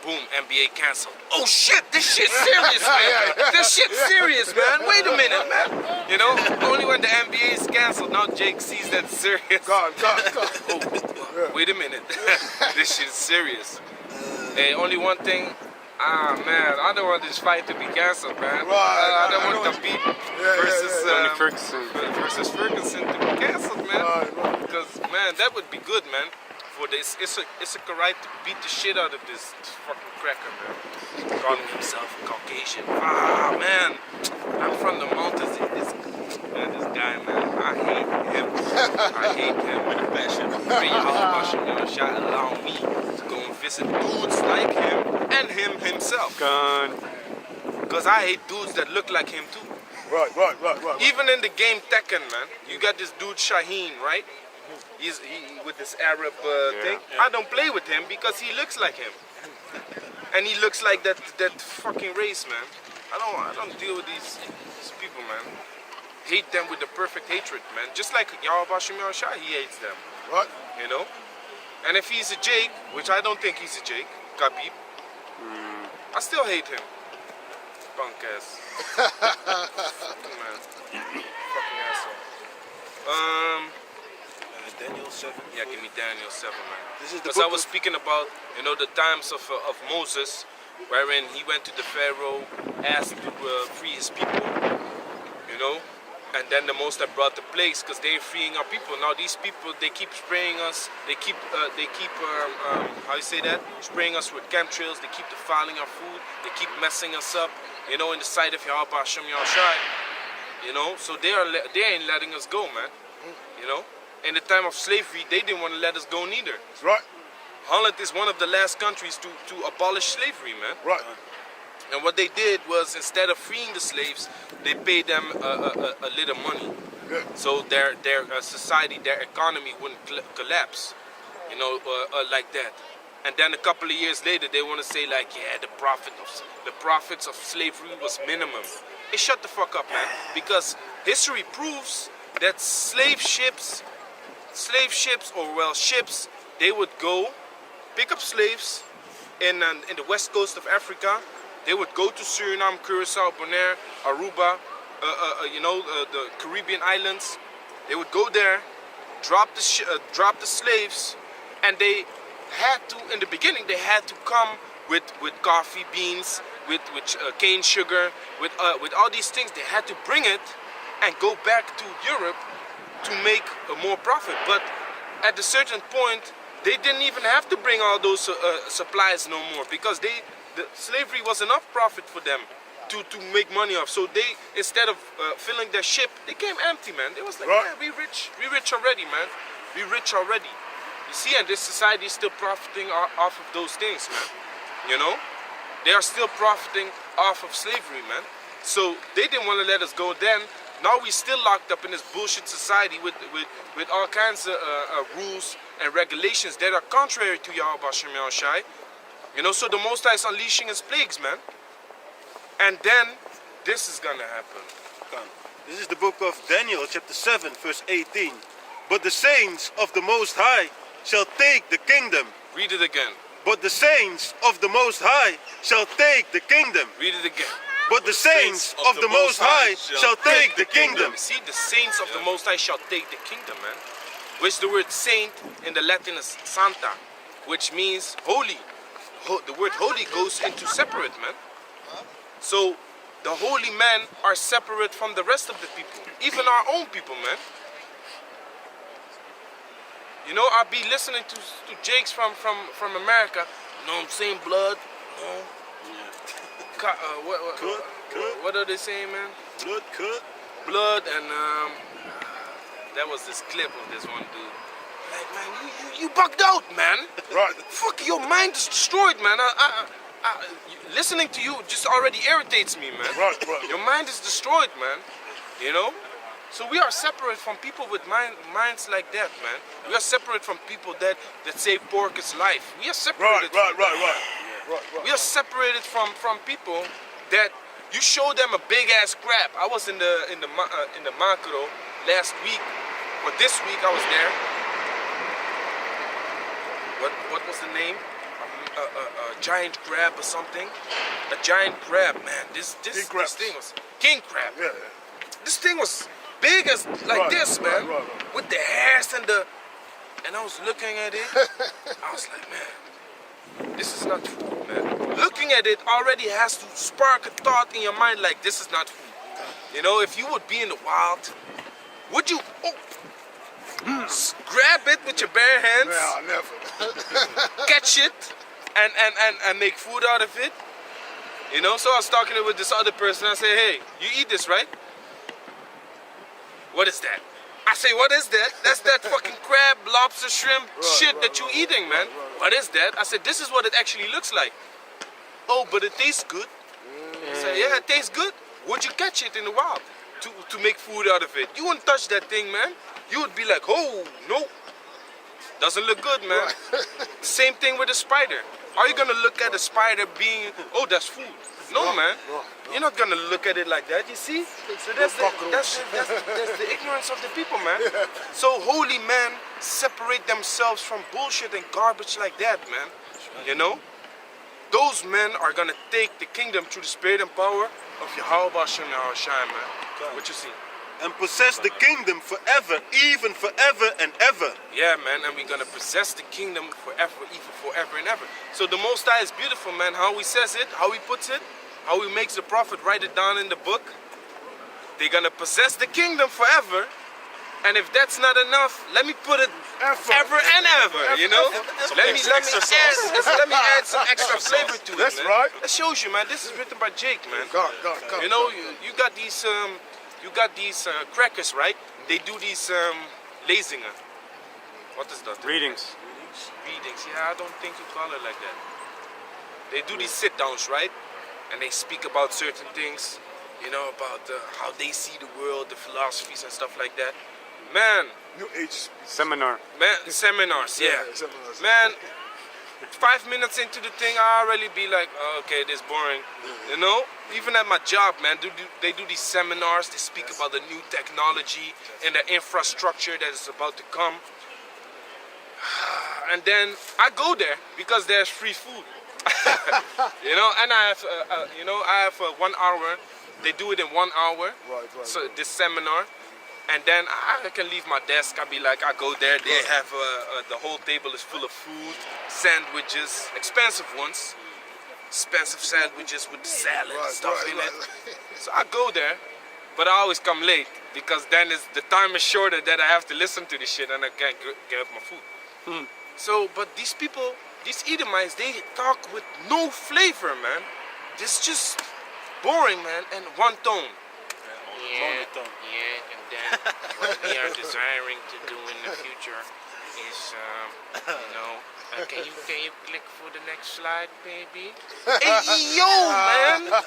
Boom, NBA canceled. Oh shit, this shit's serious, man. This shit's serious, man. Wait a minute, man. You know, only when the NBA is canceled, now Jake sees that it's serious. God. Oh, wait a minute. This shit is serious. Hey, only one thing. Man, I don't want this fight to be canceled, man. I don't want Khabib versus Ferguson to be canceled, man. Right. Because, man, that would be good, man. For this, it's a right to beat the shit out of this fucking cracker, man. Calling himself a Caucasian. Man, I'm from the mountains. This guy, man, I hate him with a passion. May Yahweh shall allow me to go and visit dudes like him and him himself. Because I hate dudes that look like him too. Right. Even in the game Tekken, man, you got this dude Shaheen, right? He with this Arab thing. I don't play with him because he looks like him, and he looks like that fucking race, man. I don't deal with these people, man. Hate them with the perfect hatred, man. Just like Yahweh Shah, he hates them. Right. You know. And if he's a Jake, which I don't think he's a Jake, Khabib, I still hate him. Punk ass. Fucking man. Fucking asshole. Daniel 7. Yeah, give me Daniel 7, man. This is the Because I book was speaking about, the times of Moses, wherein he went to the Pharaoh, asked to free his people, and then the Most High brought the plagues because they're freeing our people. Now these people, they keep spraying us. They keep how you say that? Spraying us with chemtrails. They keep defiling our food. They keep messing us up, in the sight of Yahweh Hashem Yahushai. So they ain't letting us go, man. In the time of slavery, they didn't want to let us go neither. That's right. Holland is one of the last countries to abolish slavery, man. Right. And what they did was, instead of freeing the slaves, they paid them a little money. Yeah. So their society, their economy wouldn't collapse, like that. And then a couple of years later, they want to say like, yeah, the profits of slavery was minimum. Hey, shut the fuck up, man. Because history proves that ships, they would go pick up slaves in the west coast of Africa. They would go to Suriname, Curacao, Bonaire, Aruba, the Caribbean islands. They would go there, drop the slaves, and they had to, in the beginning, they had to come with coffee beans, with cane sugar, with all these things. They had to bring it and go back to Europe to make more profit. But at a certain point, they didn't even have to bring all those supplies no more, because the slavery was enough profit for them to make money off. So they, instead of filling their ship, they came empty, man. They was like, right. Yeah, we rich already, man. We rich already. You see, and this society is still profiting off of those things, man. They are still profiting off of slavery, man. So they didn't want to let us go then. Now we still locked up in this bullshit society with all kinds of rules and regulations that are contrary to Yahweh Hashem Yahushai. So the Most High is unleashing his plagues, man. And then this is gonna happen. This is the book of Daniel, chapter 7, verse 18. But the saints of the Most High shall take the kingdom. Read it again. But the saints of the Most High shall take the kingdom. Read it again. But the saints of the Most High shall take the kingdom. See, the saints of the Most High shall take the kingdom, man. Which the word saint in the Latin is santa, which means holy. The word holy goes into separate, man. So the holy men are separate from the rest of the people, even our own people, man. You know, I'll be listening to Jakes from America. You know what I'm saying? Blood. No. What are they saying, man? Blood cut. Blood and that was this clip of this one dude. Like, man, you bugged out, man. Right. Fuck, your mind is destroyed, man. Listening to you just already irritates me, man. Right. Your mind is destroyed, man. You know? So we are separate from people with minds like that, man. We are separate from people that say pork is life. We are separated. Right. We are separated from people that you show them a big ass crab. I was in the macro last week, but this week I was there. What was the name? A giant crab or something? A giant crab, man. This thing was king crab. Yeah. This thing was big as like this, man. Right. With the hairs and I was looking at it. I was like, man, this is not food, man. Looking at it already has to spark a thought in your mind like this is not food. You know, if you would be in the wild, would you grab it with your bare hands, Nah, never. catch it, and make food out of it? You know, so I was talking with this other person. I say, hey, you eat this, right? What is that? I say, what is that? That's that fucking crab, lobster, shrimp shit that you eating, man. What is that? I said, this is what it actually looks like. Oh, but it tastes good. I said, yeah, it tastes good. Would you catch it in the wild to make food out of it? You wouldn't touch that thing, man. You would be like, oh, no. Doesn't look good, man. Same thing with a spider. Are you gonna look at a spider being, oh, that's food? No, man. You're not gonna look at it like that, you see? So that's the ignorance of the people, man. So holy men separate themselves from bullshit and garbage like that, man. You know? Those men are gonna take the kingdom through the spirit and power of Yahweh Bashem Yahushai, man. What you see? And possess the kingdom forever, even forever and ever. Yeah, man, and we're gonna possess the kingdom forever, even forever and ever. So the Most High is beautiful, man. How he says it, how he puts it, how he makes the prophet write it down in the book. They're gonna possess the kingdom forever. And if that's not enough, let me put it ever and ever, you know? Let me add some extra flavor to it, That's man. right. That shows you, man. This is written by Jake, man. God. You know, you got these crackers, right? They do these lezinger. What is that? Readings. Readings. Yeah, I don't think you call it like that. They do these sit-downs, right? And they speak about certain things, you know, about how they see the world, the philosophies and stuff like that. Man, New Age Seminar. man, seminars, yeah. seminars. Man, 5 minutes into the thing, I already be like, oh, okay, this is boring. You know, even at my job, man, they do these seminars. They speak about the new technology and the infrastructure that is about to come. And then I go there because there's free food. You know, and I have 1 hour. They do it in 1 hour. Right. So this seminar. And then I can leave my desk. I be like, I go there. They have the whole table is full of food, sandwiches, expensive ones, expensive sandwiches with the salad and stuff in it. So I go there, but I always come late because then the time is shorter that I have to listen to this shit and I can't get my food. So, but these people, these Edomites, they talk with no flavor, man. It's just boring, man, and one tone. Yeah, and then what we are desiring to do in the future is, can you click for the next slide, baby? Hey, yo, man!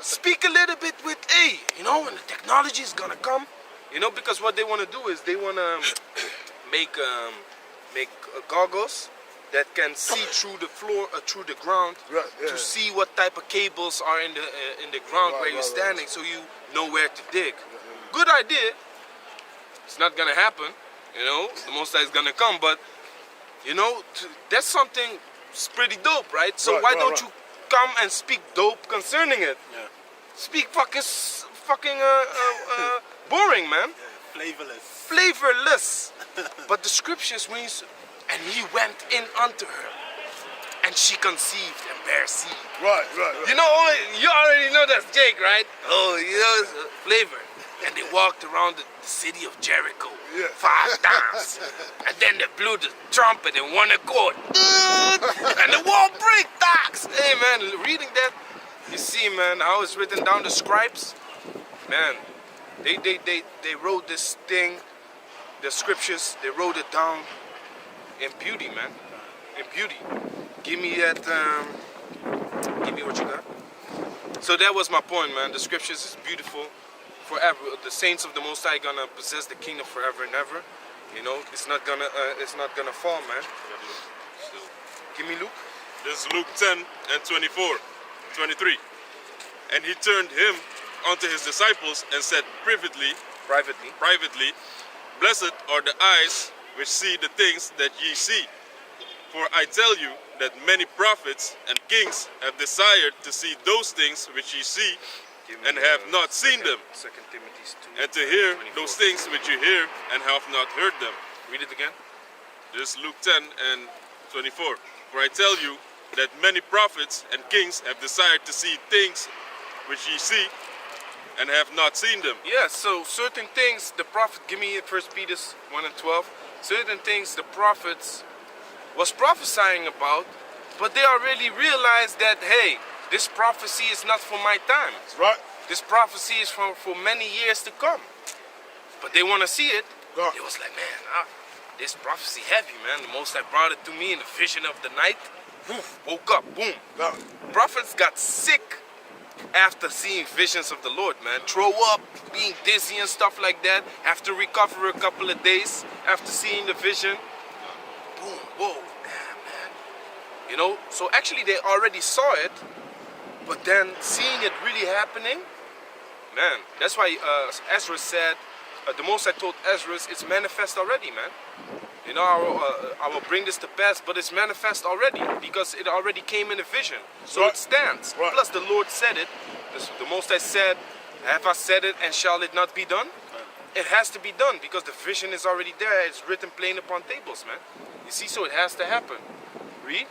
Speak a little bit with A, you know, and the technology is gonna come, you know, because what they want to do is they want to make goggles that can see through the floor, through the ground, to see what type of cables are in the ground where you're standing, so you know where to dig. good idea. It's not gonna happen, you know. The Most High is gonna come, but you know, that's something pretty dope, right? So why don't you come and speak dope concerning it? Yeah. Speak fucking boring, man. Flavorless. Flavorless. But the scriptures means, and he went in unto her, and she conceived and bare seed. Right. You know, you already know that's Jake, right? Oh, you know, it's a flavor. And they walked around the city of Jericho 5 times. And then they blew the trumpet in one accord. And the wall break, dogs. Hey, man, reading that, you see, man, how it's written down, the scribes. Man, they wrote this thing, the scriptures, they wrote it down in beauty, man. In beauty. Give me that, give me what you got. So that was my point, man. The scriptures is beautiful forever. The saints of the Most High gonna possess the kingdom forever and ever. You know, it's not gonna fall, man. Give me Luke. This is Luke 10 and 24, 23. And he turned him unto his disciples and said privately, Blessed are the eyes which see the things that ye see. For I tell you that many prophets and kings have desired to see those things which ye see, and have not seen them, 2 Timothy 2, and to hear 24. those things which you hear, and have not heard them. Read it again. This is Luke 10 and 24. For I tell you that many prophets and kings have desired to see things which ye see, and have not seen them. Yeah, so certain things the prophet, give me 1 Peter 1 and 12. Certain things the prophets was prophesying about, but they already realized that, hey, this prophecy is not for my time. Right. This prophecy is for many years to come. But they want to see it. Right. It was like, man, this prophecy heavy, man. The Most High brought it to me in the vision of the night. Woof, woke up, boom. Right. Prophets got sick after seeing visions of the Lord, man. Throw up, being dizzy and stuff like that. Have to recover a couple of days after seeing the vision. Boom, whoa, damn, man. You know, so actually they already saw it, but then seeing it really happening, man, that's why Ezra said, the Most High told Ezra, it's manifest already, man. You know, I will bring this to pass, but it's manifest already because it already came in a vision. So Right. it stands. Right. Plus the Lord said it. The Most High said, have I said it and shall it not be done? It has to be done because the vision is already there. It's written plain upon tables, man. You see, so it has to happen. Read.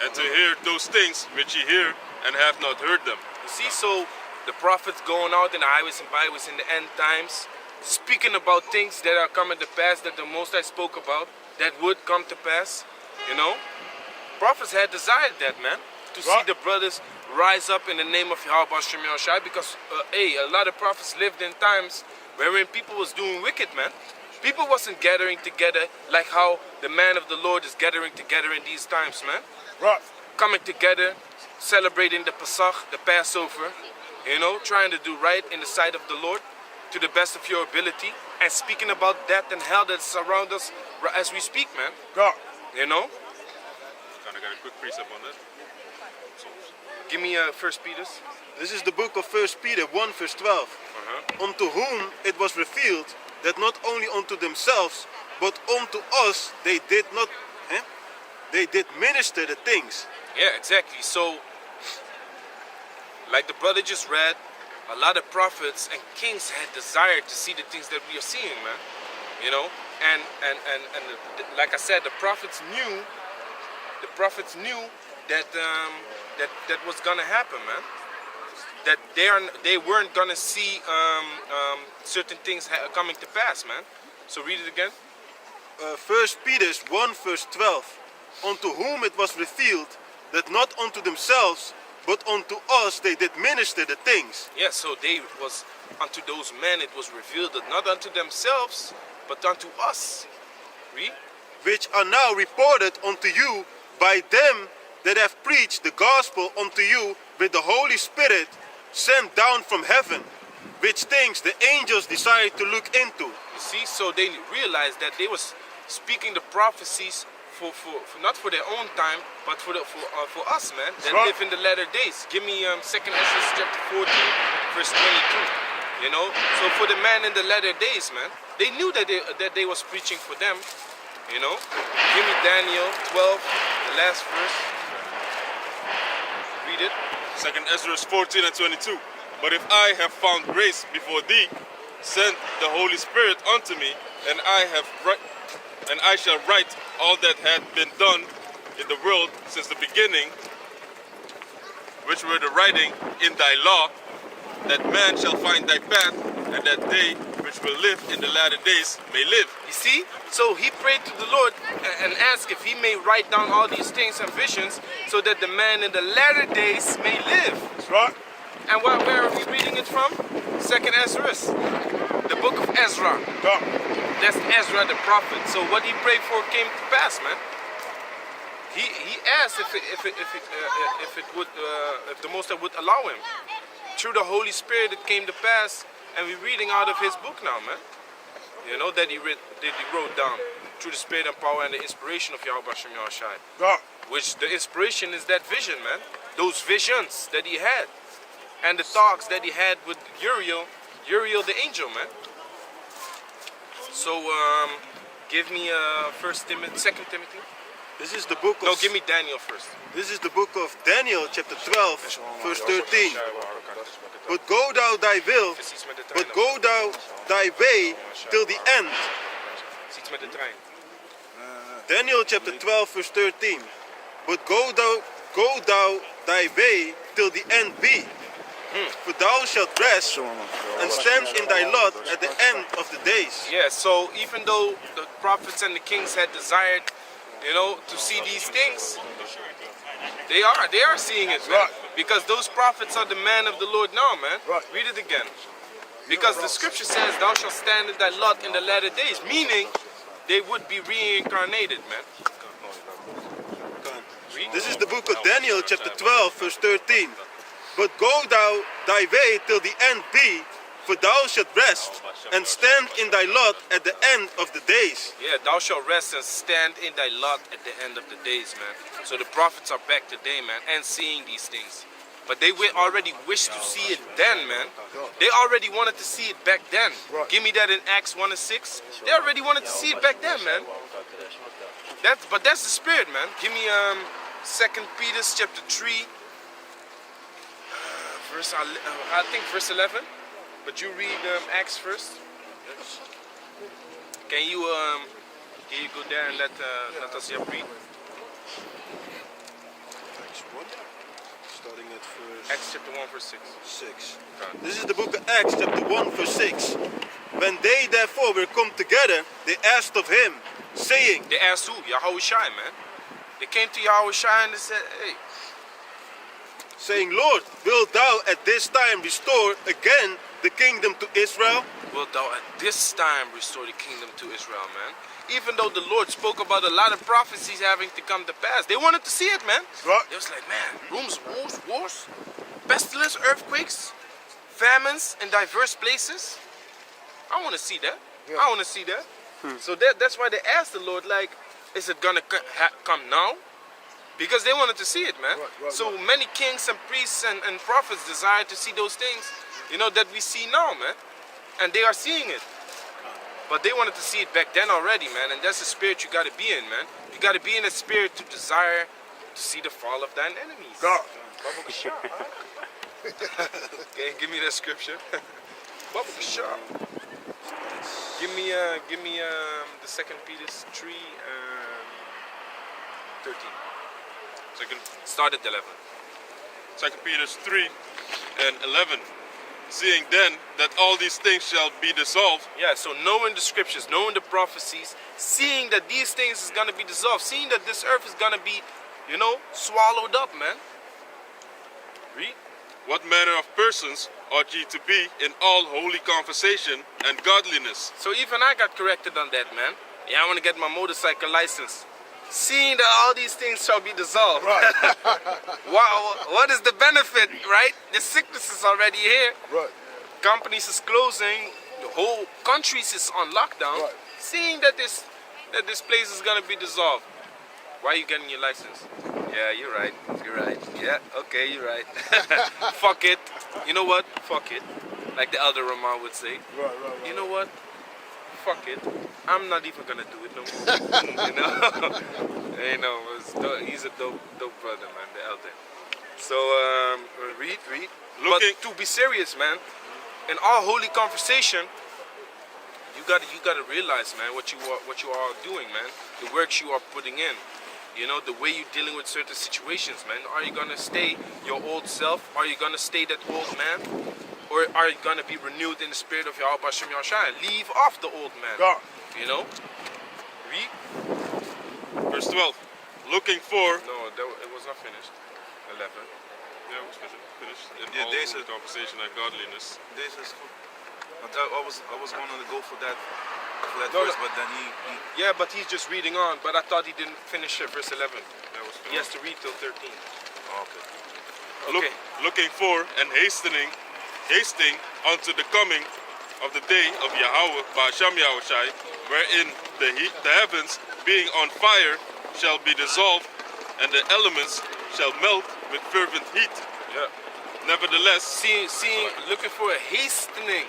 And to hear those things which ye hear, and have not heard them. You see, so the prophets going out in the highways and byways in the end times, speaking about things that are coming to pass, that the Most High spoke about, that would come to pass, you know. Prophets had desired that, man, to see Right. the brothers rise up in the name of Yahweh Shem Yahushai, because, a lot of prophets lived in times wherein people was doing wicked, man. People wasn't gathering together like how the man of the Lord is gathering together in these times, man. Right. Coming together, celebrating the Pesach, the Passover, you know, trying to do right in the sight of the Lord to the best of your ability, and speaking about death and hell that surround us as we speak, man. Right. You know? Kind of got a quick precept on that. Give me 1 Peter. This is the book of 1 Peter 1 verse 12. Unto whom it was revealed that not only unto themselves, but unto us they did not, they did minister the things. Yeah, exactly. So, like the brother just read, a lot of prophets and kings had desired to see the things that we are seeing, man. You know, and like I said, the prophets knew that that was gonna happen, man. That they weren't gonna see certain things coming to pass, man. So read it again. 1 Peter 1 verse 12. Unto whom it was revealed that not unto themselves, but unto us they did minister the things. Yeah, so they was unto those men it was revealed that not unto themselves, but unto us. Read. Which are now reported unto you by them that have preached the gospel unto you with the Holy Spirit sent down from heaven, which things the angels decided to look into. You see, so they realized that they was speaking the prophecies not for their own time, but for us, man, that Right. live in the latter days. Give me 2nd Esdras chapter 14, verse 22. You know, so for the man in the latter days, man, they knew that they was preaching for them. You know, give me Daniel 12, the last verse. Read it. 2nd Esdras 14 and 22. But if I have found grace before thee, send the Holy Spirit unto me, and I shall write all that had been done in the world since the beginning, which were the writing in thy law, that man shall find thy path, and that they which will live in the latter days may live. You see? So he prayed to the Lord and asked if he may write down all these things and visions so that the man in the latter days may live. That's right. And where are we reading it from? 2nd Esdras, the book of Ezra. Yeah. That's Ezra the prophet. So what he prayed for came to pass, man. He asked if the Most High would allow him. Through the Holy Spirit it came to pass, and we're reading out of his book now, man. You know that he wrote down through the spirit and power and the inspiration of Yahweh Hashem Yahushai. Yeah. Which the inspiration is that vision, man. Those visions that he had. And the talks that he had with Uriel the angel, man. So give me 2 Timothy. This is the book of. No, give me Daniel first. This is the book of Daniel, chapter 12, verse 13. But go thou thy will, but go thou thy way till the end. Iets met de trein. Daniel chapter 12, verse 13. But go thou thy way till the end be. For thou shalt rest and stand in thy lot at the end of the days. Yeah, so even though the prophets and the kings had desired, you know, to see these things, they are seeing it, man. Right. Because those prophets are the man of the Lord now, man. Right. Read it again. Because the scripture says, thou shalt stand in thy lot in the latter days, meaning they would be reincarnated, man. Read. This is the book of Daniel chapter 12, verse 13. But go thou thy way till the end be, for thou shalt rest and stand in thy lot at the end of the days. Yeah, thou shalt rest and stand in thy lot at the end of the days, man. So the prophets are back today, man, and seeing these things. But they already wished to see it then, man. They already wanted to see it back then. Right. Give me that in Acts 1 and 6. They already wanted to see it back then, man. But that's the spirit, man. Give me 2 Peter chapter 3, I think verse 11. But you read Acts first. Can you go there and let us read? Starting at verse Acts chapter 1 verse 6. 6. This is the book of Acts chapter 1 verse 6. When they therefore were come together, they asked of him, saying, They asked who? Yahushai, man. They came to Yahushai and they said, hey, saying, Lord, wilt thou at this time restore again the kingdom to Israel? wilt thou at this time restore the kingdom to Israel, man? Even though the Lord spoke about a lot of prophecies having to come to pass, they wanted to see it, man. Right. It was like, man, rumors, wars, pestilence, earthquakes, famines in diverse places. I want to see that. Yeah. I want to see that. So that's why they asked the Lord, like, is it going to come now? Because they wanted to see it, man. Right, so many kings and priests and prophets desired to see those things, you know, that we see now, man. And they are seeing it. But they wanted to see it back then already, man. And that's the spirit you got to be in, man. You got to be in the spirit to desire to see the fall of thine enemies. God. Okay, give me that scripture. Give me the 2 Peter 3 13. Start at 11. 2 Peter 3 and 11. Seeing then that all these things shall be dissolved. Yeah, so knowing the scriptures, knowing the prophecies, seeing that these things is going to be dissolved, seeing that this earth is going to be, you know, swallowed up, man. Read. What manner of persons ought ye to be in all holy conversation and godliness? So even I got corrected on that, man. Yeah, I want to get my motorcycle license. Seeing that all these things shall be dissolved. Right. What is the benefit, right? The sickness is already here. Right. Companies is closing. The whole countries is on lockdown. Right. Seeing that this place is gonna be dissolved. Why are you getting your license? Yeah, you're right. You're right. Yeah, okay, you're right. Fuck it. You know what? Fuck it. Like the elder Ramon would say. Right. You know what? Fuck it. I'm not even gonna do it no more. You know, he's a dope brother, man, the elder. So read. But to be serious, man, in all holy conversation, you gotta realize, man, what you are doing, man. The works you are putting in. You know, the way you're dealing with certain situations, man. Are you gonna stay your old self? Are you gonna stay that old man? Or are you gonna be renewed in the spirit of Yahweh Hashem Yahushua? Leave off the old man. God. You know? Read. Verse 12. Looking for. No, it was not finished. 11. Yeah, it was finished. In Yeah, all deze- conversation and godliness. Deze is goed. Want I was going to go for that No, verse, no. but then he Yeah, but he's just reading on. But I thought he didn't finish verse 11. That was He has to read till 13. oh, okay. Okay. Looking for and hasting unto the coming of the day of Yahweh Ba'asham Yahushai, wherein the heavens being on fire shall be dissolved, and the elements shall melt with fervent heat. Yeah. Nevertheless, Seeing, looking for a hastening.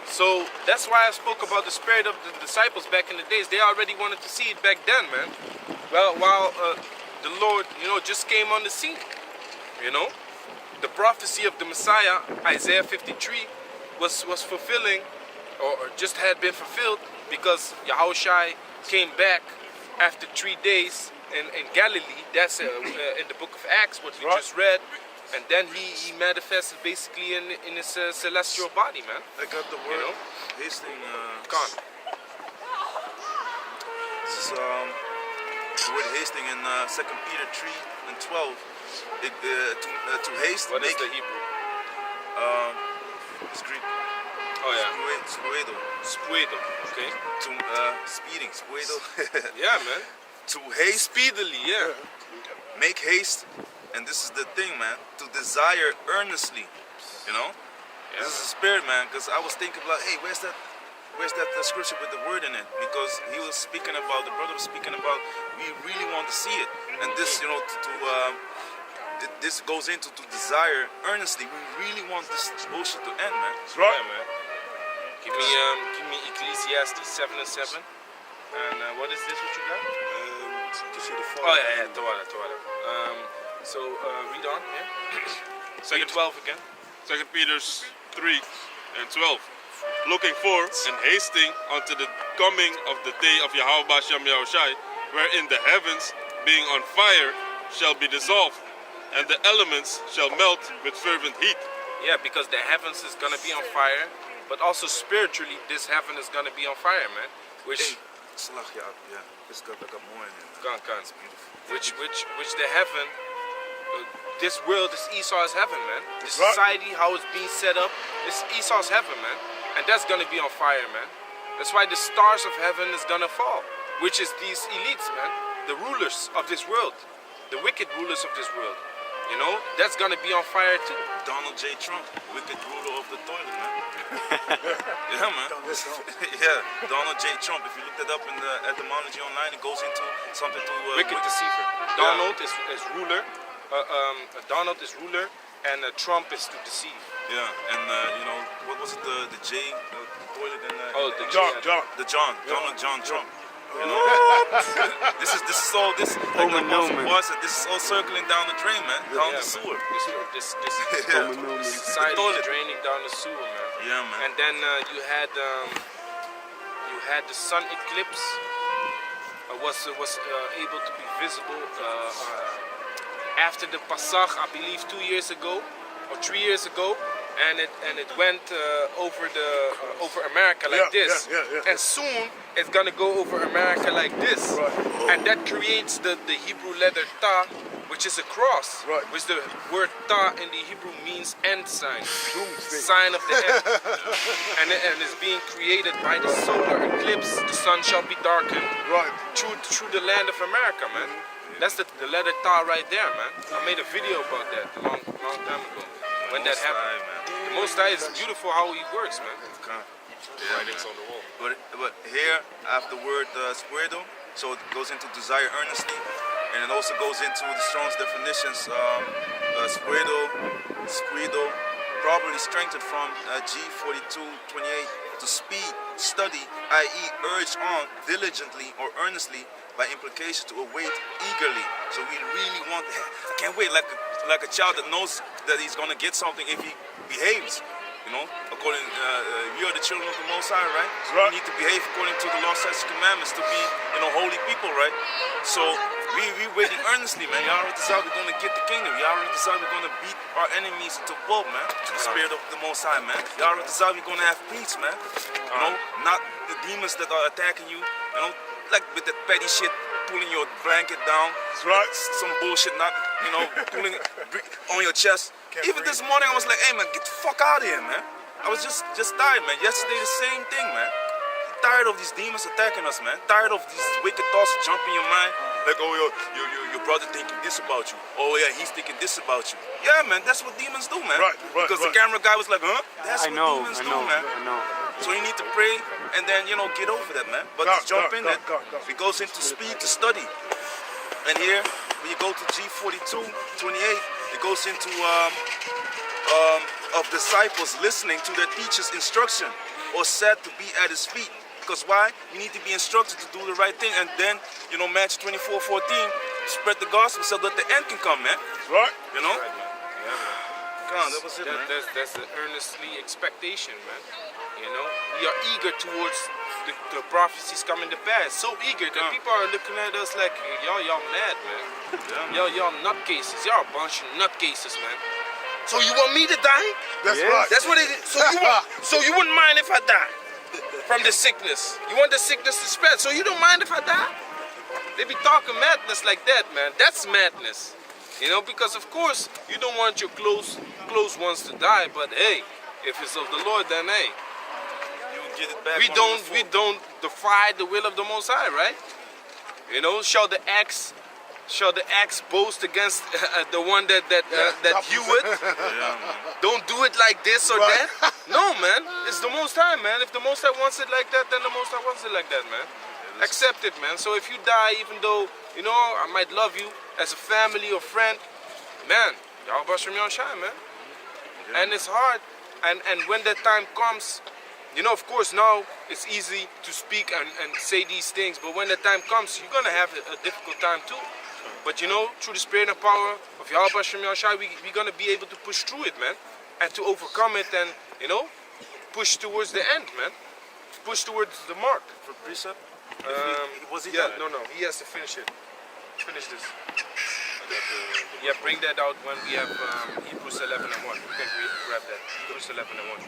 So that's why I spoke about the spirit of the disciples back in the days. They already wanted to see it back then, man. Well, while the Lord, you know, just came on the scene. You know, the prophecy of the Messiah, Isaiah 53, was fulfilling, or just had been fulfilled, because Yahushai came back after 3 days in Galilee. That's in the book of Acts, what we Right. just read. And then he manifested basically in his celestial body, man. I got the word You know? hasting. Gone. This is the word hasting in 2 Peter 3:12. To haste, What is make the Hebrew? it's Greek. Oh yeah, Spuedo. spuedo. Okay. To speeding. Spuedo. Yeah, man. To haste, Speedily, yeah. make haste, and this is the thing, man. To desire earnestly. You know. Yeah. This is the spirit, man. Because I was thinking about, hey, where's that scripture with the word in it? Because he was speaking about, the brother was speaking about, we really want to see it, and this, you know, this goes into to desire earnestly. We really want this bullshit to end, man. That's right. Yeah, man. Give me Ecclesiastes 7:7. And what is this? What you got? To see the Oh yeah, Torah. So read on. Yeah. Read 12 again. 2 Peter 3:12. Looking for and hasting unto the coming of the day of Yahweh Ba'asham Yahushai, wherein the heavens, being on fire, shall be dissolved, and the elements shall melt with fervent heat. Yeah, because the heavens is gonna be on fire, but also spiritually, this heaven is gonna be on fire, man. Which Yeah, this got more in it. Kan. Which the heaven, this world, this Esau's heaven, man. This Right. society, how it's being set up, this Esau's heaven, man. And that's gonna be on fire, man. That's why the stars of heaven is gonna fall, which is these elites, man. The rulers of this world, the wicked rulers of this world. You know, that's gonna be on fire too. Donald J. Trump, wicked ruler of the toilet, man. Yeah, man. Yeah, Donald J. Trump. If you look that up in the etymology online, it goes into something to Wicked deceiver. Donald is ruler. Donald is ruler, and Trump is to deceive. Yeah, and you know, what was it? The J toilet in the Oh, the John. Donald John Trump. You know, this is all this. Like the boss said, this is all circling down the drain, man, down the man. sewer. This Yeah. society is draining down the sewer, man. Yeah, man. And then you had the sun eclipse was able to be visible after the Pasach, I believe 2 years ago or 3 years ago, and it went over America like this. Yeah. And soon it's gonna go over America like this, Right. and that creates the Hebrew letter Ta, which is a cross. Right. Which the word Ta in the Hebrew means end sign, Doomsday. sign of the end, and it's being created by the solar eclipse. The sun shall be darkened Right. through the land of America, man. That's the letter Ta right there, man. I made a video about that a long time ago when that happened. The Most High is beautiful how he works, man. Yeah, Writings on the wall. But here, I have the word spuedo, so it goes into desire earnestly. and it also goes into the Strong's definitions. Squedo, probably strengthened from G4228 to speed, study, i.e. urge on diligently or earnestly, by implication to await eagerly. So we really want, I can't wait, like a child that knows that he's gonna get something if he behaves. You know, according, we are the children of the Most High, right? So we need to behave according to the law, statutes, commandments to be, holy people, right? So we waiting earnestly, man. Y'all already decide we're gonna get the kingdom. Y'all already decide we're gonna beat our enemies into pulp, man. To the spirit of the Most High, man. Y'all already decide we're gonna have peace, man. Not the demons that are attacking you. Like with that petty shit, pulling your blanket down. That's right. Some bullshit, not, pulling it on your chest. Even this morning, I was like, hey, man, get the fuck out of here, man. I was just tired, man. Yesterday, the same thing, man. Tired of these demons attacking us, man. Tired of these wicked thoughts jumping in your mind. Like, oh, your brother thinking this about you. Oh, yeah, he's thinking this about you. Yeah, man, that's what demons do, man. Right. Because the camera guy was like, huh? That's what demons do, man. I know. So you need to pray and then, get over that, man. But let's jump in it. It goes into speed to study. And here, when you go to G4228, it goes into of disciples listening to their teacher's instruction or said to be at his feet. Because why? You need to be instructed to do the right thing. And then, Matthew 24:14, spread the gospel so that the end can come, man. Right. Come on, that was it, man. That's the earnestly expectation, man. We are eager towards the prophecies coming to pass. So eager that people are looking at us like, y'all mad, man. Y'all nutcases. Y'all a bunch of nutcases, man. So you want me to die? That's right. That's what it is. So you wouldn't mind if I die from the sickness. You want the sickness to spread, so you don't mind if I die? They be talking madness like that, man. That's madness. Because of course you don't want your close ones to die, but hey, if it's of the Lord, then hey. Get it back we don't defy the will of the Most High, right? Shall the axe boast against the one that hew it? Don't do it like this or that. No, man. It's the Most High, man. If the Most High wants it like that, then the Most High wants it like that, man. Accept it, man. So if you die, even though I might love you as a family or friend, man, y'all Basham y'all shine, man. And it's hard. And when that time comes, of course, now it's easy to speak and say these things, but when the time comes, you're going to have a difficult time too. But through the spirit and power of Yahweh Hashem Yahushua, we're going to be able to push through it, man. And to overcome it and, push towards the end, man. Push towards the mark. For precept? Was he done? No, he has to finish it. Finish this. Yeah, bring that out when we have Hebrews 11 and 1. You can grab that. Hebrews 11 and 1.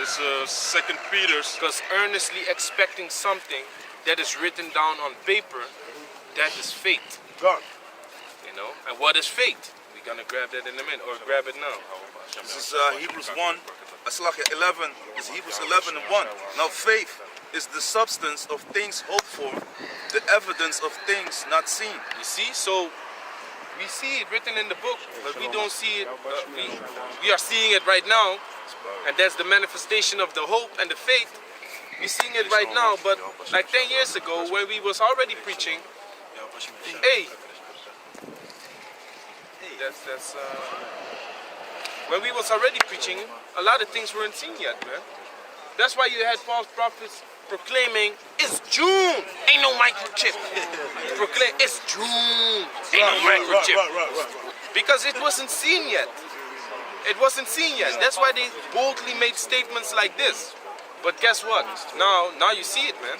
This 2 Peter's. Because earnestly expecting something that is written down on paper, that is faith. God. And what is faith? We're going to grab that in a minute, or grab it now. This is Hebrews 1, 11. It's Hebrews 11 and 1. Now faith is the substance of things hoped for, the evidence of things not seen. You see, so we see it written in the book, but we don't see it. We are seeing it right now, and that's the manifestation of the hope and the faith. We're seeing it right now, but like 10 years ago, when we was already preaching, when we was already preaching, a lot of things weren't seen yet, man. That's why you had false prophets proclaiming, it's June, ain't no microchip. Proclaim, it's June, ain't no microchip. Because it wasn't seen yet. It wasn't seen yet. That's why they boldly made statements like this. But guess what? Now you see it, man.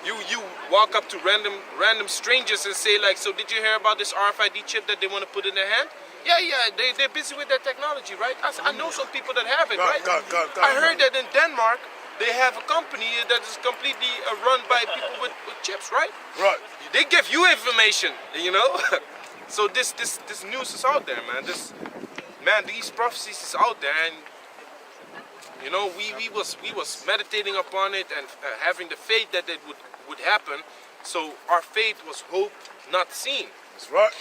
You walk up to random strangers and say like, so did you hear about this RFID chip that they want to put in their hand? Yeah, they're busy with that technology, right? I know some people that have it, right? I heard that in Denmark, they have a company that is completely run by people with chips, right? Right. They give you information, So this news is out there, man. These prophecies is out there, and we was meditating upon it and having the faith that it would happen. So our faith was hope not seen. That's right.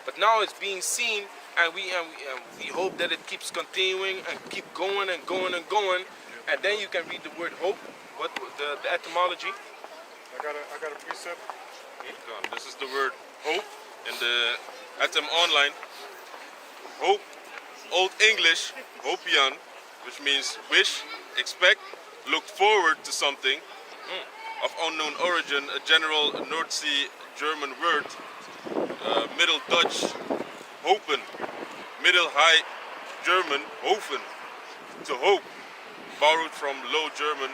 But now it's being seen, and we hope that it keeps continuing and keep going and going and going. And then you can read the word hope. What the etymology? I got a precept. This is the word hope in the Atom Online. Hope, Old English, hopian, which means wish, expect, look forward to something. Of unknown origin, a general North Sea German word. Middle Dutch, hopen. Middle High German, hofen. To hope. Borrowed from Low German.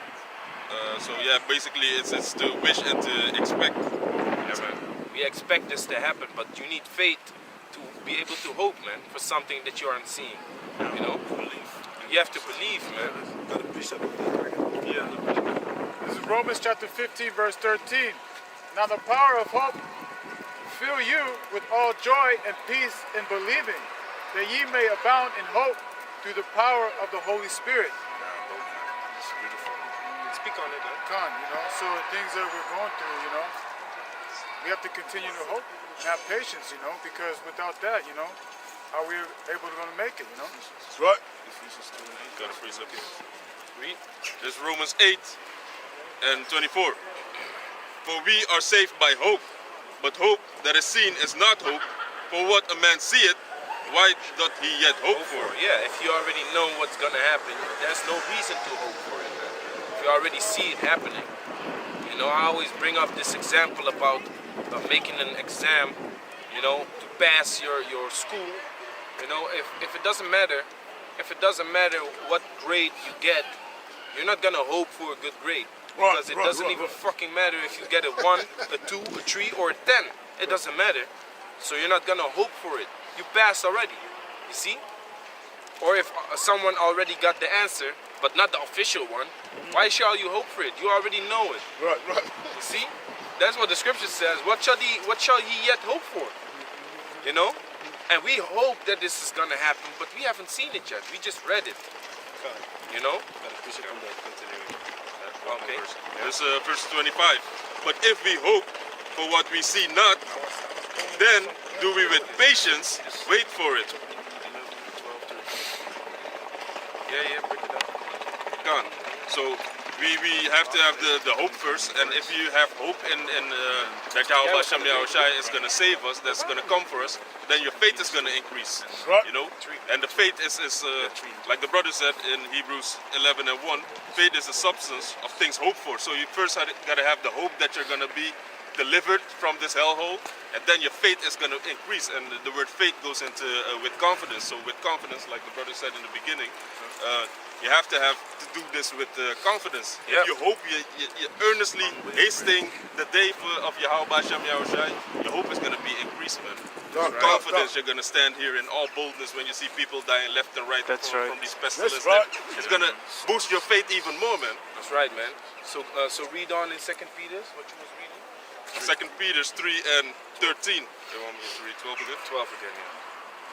So yeah, basically it's to wish and to expect. Yeah, man. We expect this to happen, but you need faith to be able to hope, man, for something that you aren't seeing. You know? Believe. You have to believe, man. Got a precept on that, right? Yeah. This is Romans chapter 15, verse 13. Now the power of hope fill you with all joy and peace in believing, that ye may abound in hope through the power of the Holy Spirit. It's beautiful. Speak on it, man. Con, you know, so the things that we're going through, you know, we have to continue to hope and have patience, you know, because without that, you know, how are we able to make it, you know? That's right. Got a precept here. Read. This is Romans 8 and 24. For we are saved by hope, but hope that is seen is not hope. For what a man seeth, why doth he yet hope for? Yeah, if you already know what's gonna happen, there's no reason to hope for it, man. If you already see it happening. You know, I always bring up this example about making an exam, you know, to pass your school. You know, if it doesn't matter, what grade you get, you're not gonna hope for a good grade. Because it doesn't even fucking matter if you get a 1, a 2, a 3, or a 10. It doesn't matter. So you're not gonna hope for it. You pass already, you see? Or if someone already got the answer, but not the official one, why shall you hope for it? You already know it. Right. You see? That's what the scripture says. What shall ye yet hope for? You know? And we hope that this is gonna happen, but we haven't seen it yet. We just read it. You know? Got a precept on that, continuing. Okay. This verse 25. But if we hope for what we see not, then do we with patience wait for it. Yeah, bring it up. Gone. So we have to have the hope first, and if you have hope in that Yahweh Hashem Yahushai is going to save us, that's going to come for us, then your faith is going to increase. Right. You know, and the faith is like the brother said in Hebrews 11 and 1, faith is the substance of things hoped for. So you first got to have the hope that you're going to be delivered from this hellhole, and then your faith is going to increase. And the word faith goes into with confidence. So with confidence, like the brother said in the beginning, you have to do this with confidence. Yep. If you hope, you earnestly hasting the day of Yahweh Hashem Yahushai, your hope is going to be increased, man. With confidence, you're going to stand here in all boldness when you see people dying left and right from these pestilences. It's going to boost your faith even more, man. That's right, man. So read on in 2 Peter, what you was reading? 2 Peter 3 and 13. You want me to read 12 again? 12 again,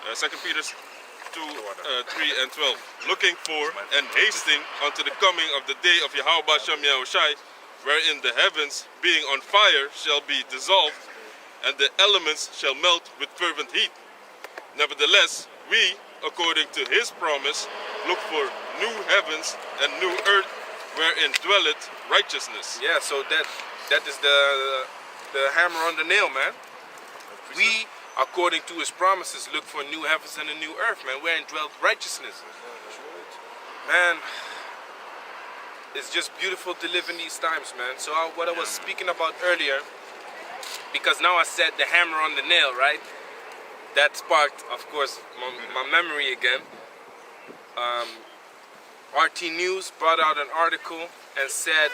yeah. 2 Peter 3 and 12. Looking for and hasting unto the coming of the day of Yahweh Hashem Yahushai, wherein the heavens, being on fire, shall be dissolved, and the elements shall melt with fervent heat. Nevertheless, we, according to his promise, look for new heavens and new earth, wherein dwelleth righteousness. Yeah, so that is the hammer on the nail, man. We, according to his promises, look for new heavens and a new earth, man, wherein dwelt righteousness. Man, it's just beautiful to live in these times, man. So what I was speaking about earlier, because now I said the hammer on the nail, right? That sparked, of course, my memory again. RT News brought out an article and said,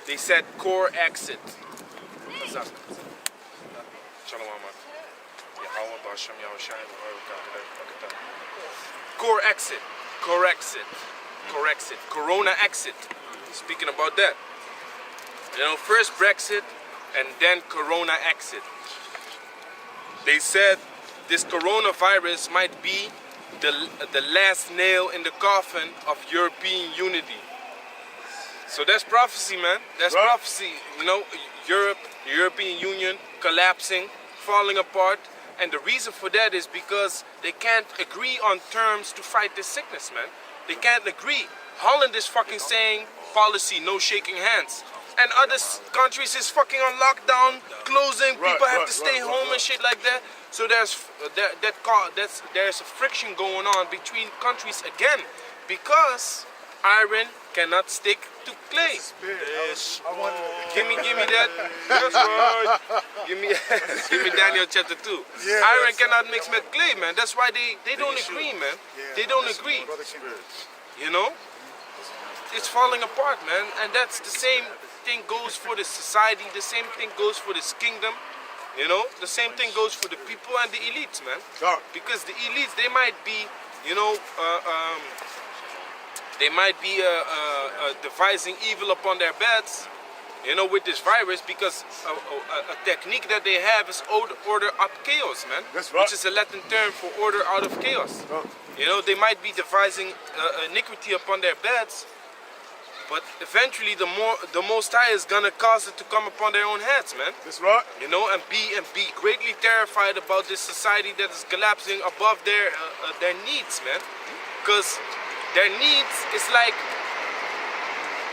they said core exit. Core exit, Corona exit. Speaking about that, you know, first Brexit and then Corona exit. They said this coronavirus might be the last nail in the coffin of European unity. So that's prophecy, man. That's prophecy. You know, Europe, the European Union collapsing, falling apart. And the reason for that is because they can't agree on terms to fight this sickness, man. They can't agree. Holland is fucking saying policy, no shaking hands. and other countries is fucking on lockdown, closing. People have to stay home and shit like that. So there's there's a friction going on between countries again, because iron cannot stick to clay. Give me that. That's right. Give me Daniel chapter 2. Iron cannot mix with clay, man. That's why they don't agree, man. They don't agree. You know? It's falling apart, man. And that's the same thing goes for the society. The same thing goes for this kingdom. You know? The same thing goes for the people and the elites, man. Because the elites, they might be, you know, they might be devising evil upon their beds, you know, with this virus, because a technique that they have is order up chaos, man. Which is a Latin term for order out of chaos. You know, they might be devising iniquity upon their beds, but eventually the Most High is gonna cause it to come upon their own heads, man. That's right. You know, and be greatly terrified about this society that is collapsing above their needs, man. Because their needs is like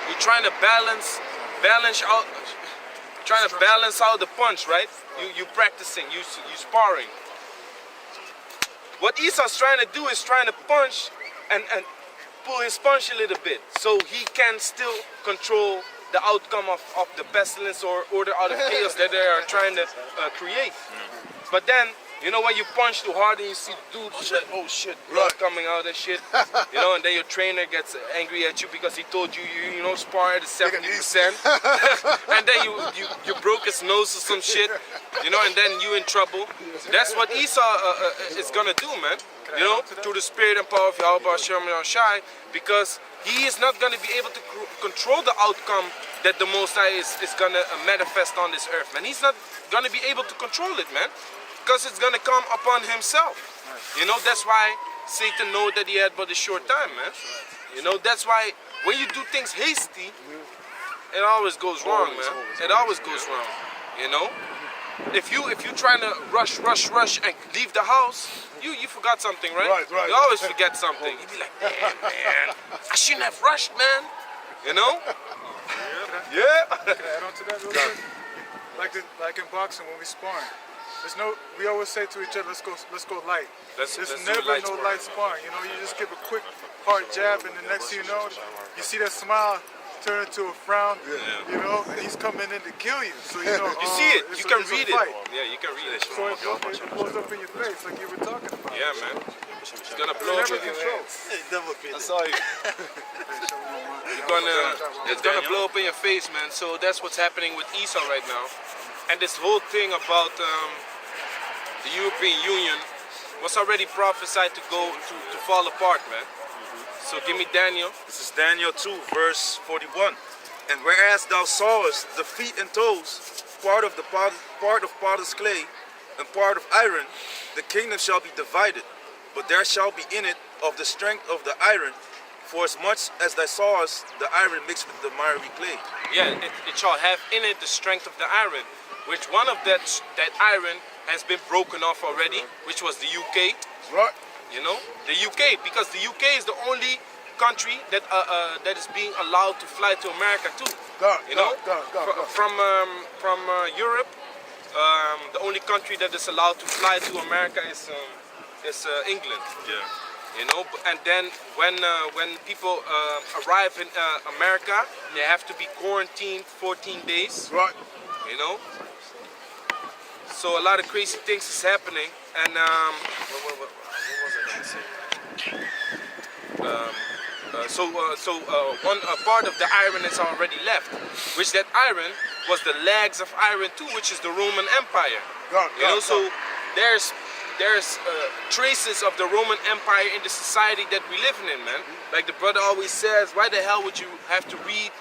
you're trying to balance out the punch, right? You practicing, you sparring. What Esau's trying to do is trying to punch and pull his punch a little bit, so he can still control the outcome of the pestilence or order out of chaos that they are trying to create. But then, you know, when you punch too hard and you see dude, oh shit, blood coming out and shit, you know, and then your trainer gets angry at you because he told you, you know, spar at 70%, and then you broke his nose or some shit, you know, and then you in trouble. That's what Esau is gonna do, man. You know, through the spirit and power of Yahweh Shai, because he is not gonna be able to control the outcome that the Most High is gonna manifest on this earth, man. He's not gonna be able to control it, man. Because it's gonna come upon himself. You know, that's why Satan knows that he had but a short time, man. You know, that's why when you do things hasty, it always goes wrong, man. It always goes wrong. You know? If you trying to rush and leave the house, you forgot something, right? You always forget something. You be like, damn, man, I shouldn't have rushed, man. You know? Yeah. Can I add on to that real quick? Like in boxing when we sparring. We always say to each other, let's go light. There's never no light sparring. You know, you just give a quick hard jab, and the next thing you know, you see that smile turn into a frown. You know, and he's coming in to kill you. So you know, you see it. You can read it. Fight. Yeah, you can read it. So it blows up in your face, like you were talking about. Yeah, man. It's gonna blow up in your face. I saw you. It's gonna blow up in your face, man. So that's what's happening with Esau right now. And this whole thing about the European Union was already prophesied to go to fall apart, man. So give me Daniel. This is Daniel 2, verse 41. And whereas thou sawest the feet and toes, part of potter's clay and part of iron, the kingdom shall be divided, but there shall be in it of the strength of the iron, for as much as thou sawest the iron mixed with the miry clay. Yeah, it shall have in it the strength of the iron, which one of that iron has been broken off already, which was the UK. Right. You know, the UK, because the UK is the only country that is being allowed to fly to America too. You know, from Europe, the only country that is allowed to fly to America is England. Yeah. You know, and then when people arrive in America, they have to be quarantined 14 days. Right. You know. So a lot of crazy things is happening, and what was I gonna say? One part of the iron is already left, which that iron was the legs of iron too, which is the Roman Empire. You know, so there's traces of the Roman Empire in the society that we live in, man. Like the brother always says, why the hell would you have to read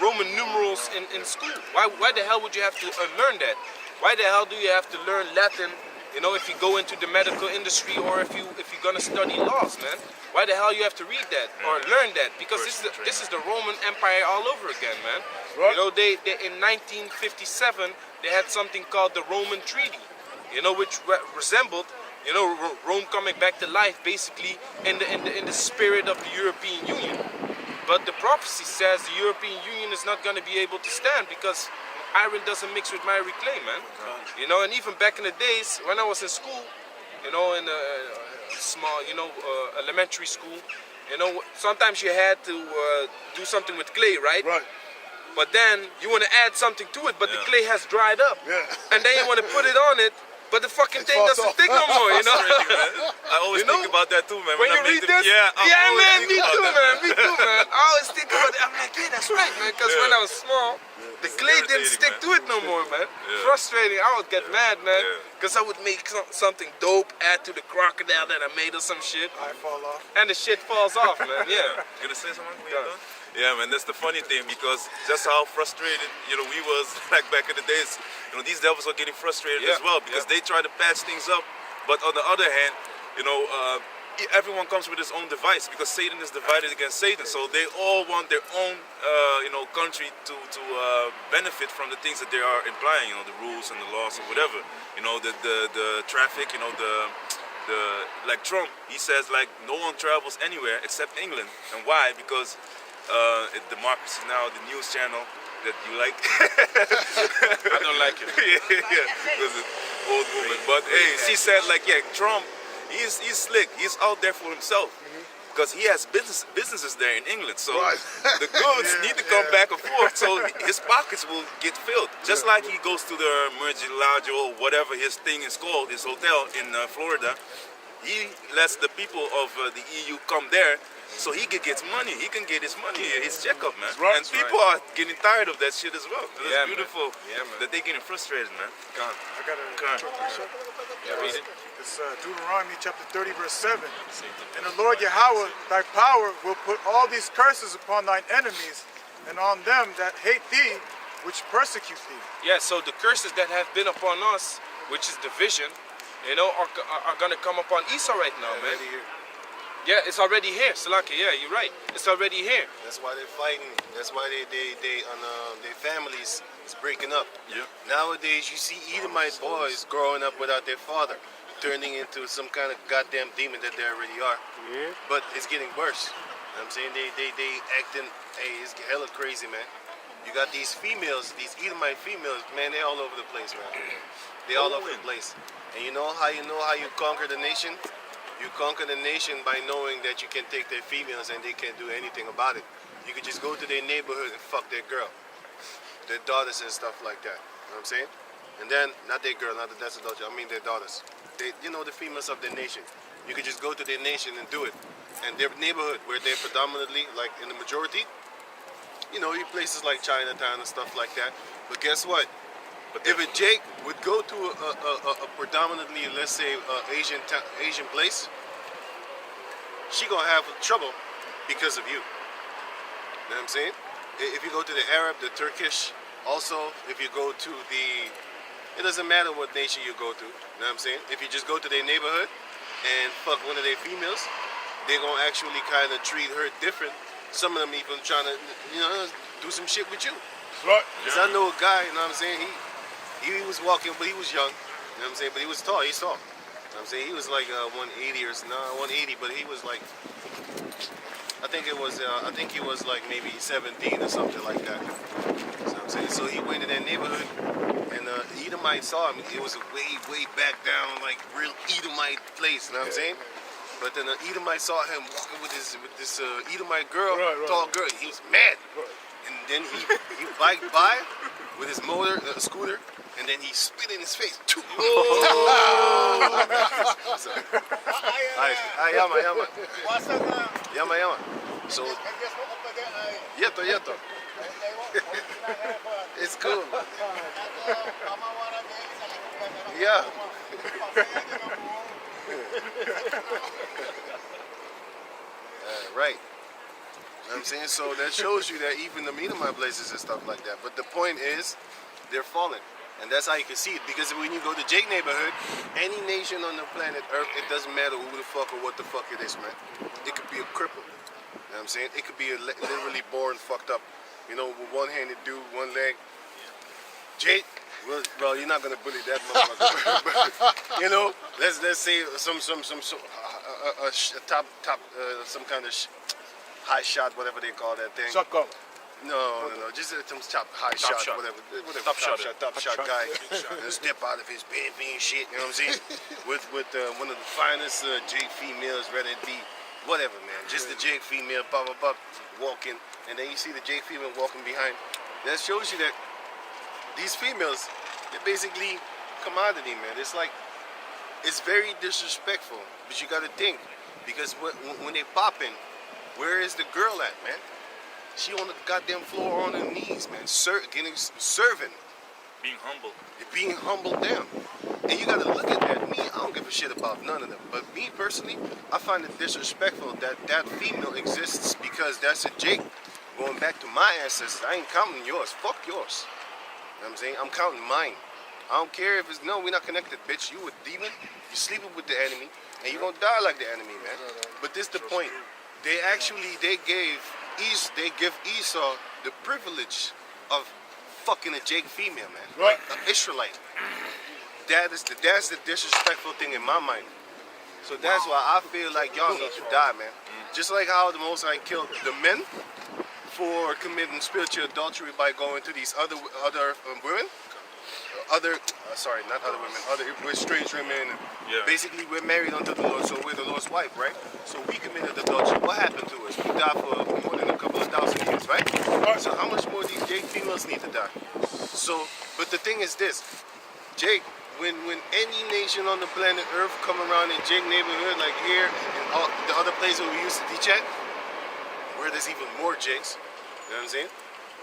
Roman numerals in school? Why the hell would you have to learn that? Why the hell do you have to learn Latin, you know, if you go into the medical industry or if you're gonna study laws, man? Why the hell you have to read that or learn that? Because this is the Roman Empire all over again, man. You know, they in 1957 they had something called the Roman Treaty, you know, which resembled, you know, Rome coming back to life, basically in the spirit of the European Union. But the prophecy says the European Union is not going to be able to stand because iron doesn't mix with miry clay, man. You know, and even back in the days when I was in school, you know, in a small, you know, elementary school, you know, sometimes you had to do something with clay, right? Right. But then you want to add something to it, but the clay has dried up. Yeah. And then you want to put it on it, but the fucking thing falls doesn't off. stick no more, you know? I always You know? think about that too, man. When I you make read them- this, yeah, I always man, think me about too, that. man, me too, man. I always think about it. I'm like, yeah, that's right, man. Because when I was small, the clay didn't irritating, stick man. to it no more, man. Yeah. Frustrating. I would get mad, man. Yeah. Because I would make something dope, add to the crocodile that I made or some shit, I fall off. and the shit falls off, man. Yeah. You gonna say something? When Yeah. you're done? Yeah, man, that's the funny thing because just how frustrated, you know, we was like back in the days. You know, these devils are getting frustrated Yeah, as well because yeah. they try to patch things up. But on the other hand, you know, everyone comes with his own device because Satan is divided against Satan. So they all want their own, you know, country to benefit from the things that they are implying. You know, the rules and the laws or whatever. You know, the traffic. You know, the like Trump. He says like no one travels anywhere except England. And why? Because democracy now, the news channel that you like. I don't like it. yeah, because it's old woman. But hey, she said like, yeah, Trump, he's slick. He's out there for himself because he has businesses there in England. So Right. the goods need to come back and forth. So his pockets will get filled. Just like he goes to the Murcielago or whatever his thing is called, his hotel in Florida. He lets the people of the EU come there. So he can get money. He can get his money, his checkup, man. right. And people are getting tired of that shit as well. It's Yeah, man. beautiful Yeah, man. that they're getting frustrated, man. Gone. I got a Okay. short precept. Yeah, read it. It's Deuteronomy chapter 30, verse 7. And the Lord Yahweh, thy power, will put all these curses upon thine enemies and on them that hate thee, which persecute thee. Yeah, so the curses that have been upon us, which is division, you know, are going to come upon Esau right now, man. Yeah, it's already here, Salaki. Yeah, you're right. It's already here. That's why they're fighting. That's why their families is breaking up. Yeah. Nowadays, you see Edomite boys growing up without their father, turning into some kind of goddamn demon that they already are. But it's getting worse. You know what I'm saying they acting. Hey, it's hella crazy, man. You got these females, these Edomite females, man. They all over the place, man. They all over the place. And you know how you conquer the nation? You conquer the nation by knowing that you can take their females and they can't do anything about it. You can just go to their neighborhood and fuck their girl, their daughters and stuff like that. You know what I'm saying? And then, not their girl, that's a daughter, I mean their daughters. They, you know, the females of their nation. You can just go to their nation and do it. And their neighborhood, where they're predominantly, like in the majority, you know, places like Chinatown and stuff like that. But guess what? But if a Jake would go to a predominantly, let's say, Asian place, she gonna have trouble because of you. You know what I'm saying? If you go to the Arab, the Turkish, also, if you go to it doesn't matter what nation you go to. You know what I'm saying? If you just go to their neighborhood and fuck one of their females, they're gonna actually kind of treat her different. Some of them even trying to, you know, do some shit with you. Right. Because I know a guy, you know what I'm saying? He was walking, but he was young. You know what I'm saying? But he was tall. He's tall. You know what I'm saying? He was like 180 or 180, but he was like, I think he was like maybe 17 or something like that. You know what I'm saying? So he went to that neighborhood, and Edomite saw him. It was a way back down, like real Edomite place. You know what I'm saying? But then the Edomite saw him walking with this Edomite girl, tall girl. He was mad. And then he biked by with his motor, scooter, and then he spit in his face. Yama. So, yeto. It's cool. Yeah. Right. You know what I'm saying? So that shows you that even the Edomite places and stuff like that. But the point is, they're falling. And that's how you can see it. Because when you go to Jake neighborhood, any nation on the planet Earth, it doesn't matter who the fuck or what the fuck it is, man. It could be a cripple. You know what I'm saying? It could be literally born fucked up. You know, with one-handed dude, one leg. Jake, well, you're not gonna bully that motherfucker. But, you know, let's say some kind of high shot, whatever they call that thing. Shotgun. No, just some high shot, whatever, Top shot. top shot guy. And step out of his bed and shit, you know what I'm saying? with one of the finest J females, whether it be whatever, man. Just the J female, blah, blah, blah, walking. And then you see the J female walking behind. That shows you that these females, they're basically commodity, man. It's like, it's very disrespectful. But you got to think, because when they pop in, where is the girl at, man? She on the goddamn floor on her knees, man, serving. Being humble. Being humbled down. And you gotta look at that. Me, I don't give a shit about none of them. But me personally, I find it disrespectful that that female exists because that's a Jake. Going back to my ancestors, I ain't counting yours. Fuck yours. You know what I'm saying? I'm counting mine. I don't care if it's, no, we're not connected, bitch. You a demon, you sleeping with the enemy, and you're gonna die like the enemy, man. But this the point. They give Esau the privilege of fucking a Jake female, man. Right. An Israelite. That's the disrespectful thing in my mind. So that's why I feel like y'all need to die, man. Just like how the Most High killed the men for committing spiritual adultery by going to these other women. We're strange women. Yeah. Basically, we're married unto the Lord, so we're the Lord's wife, right? So we committed adultery. What happened to us? We died for more than a couple of thousand years, right? So how much more these Jake females need to die? So, but the thing is this, Jake, when any nation on the planet Earth come around in Jake neighborhood, like here and all the other places we used to teach at, where there's even more Jakes, you know what I'm saying?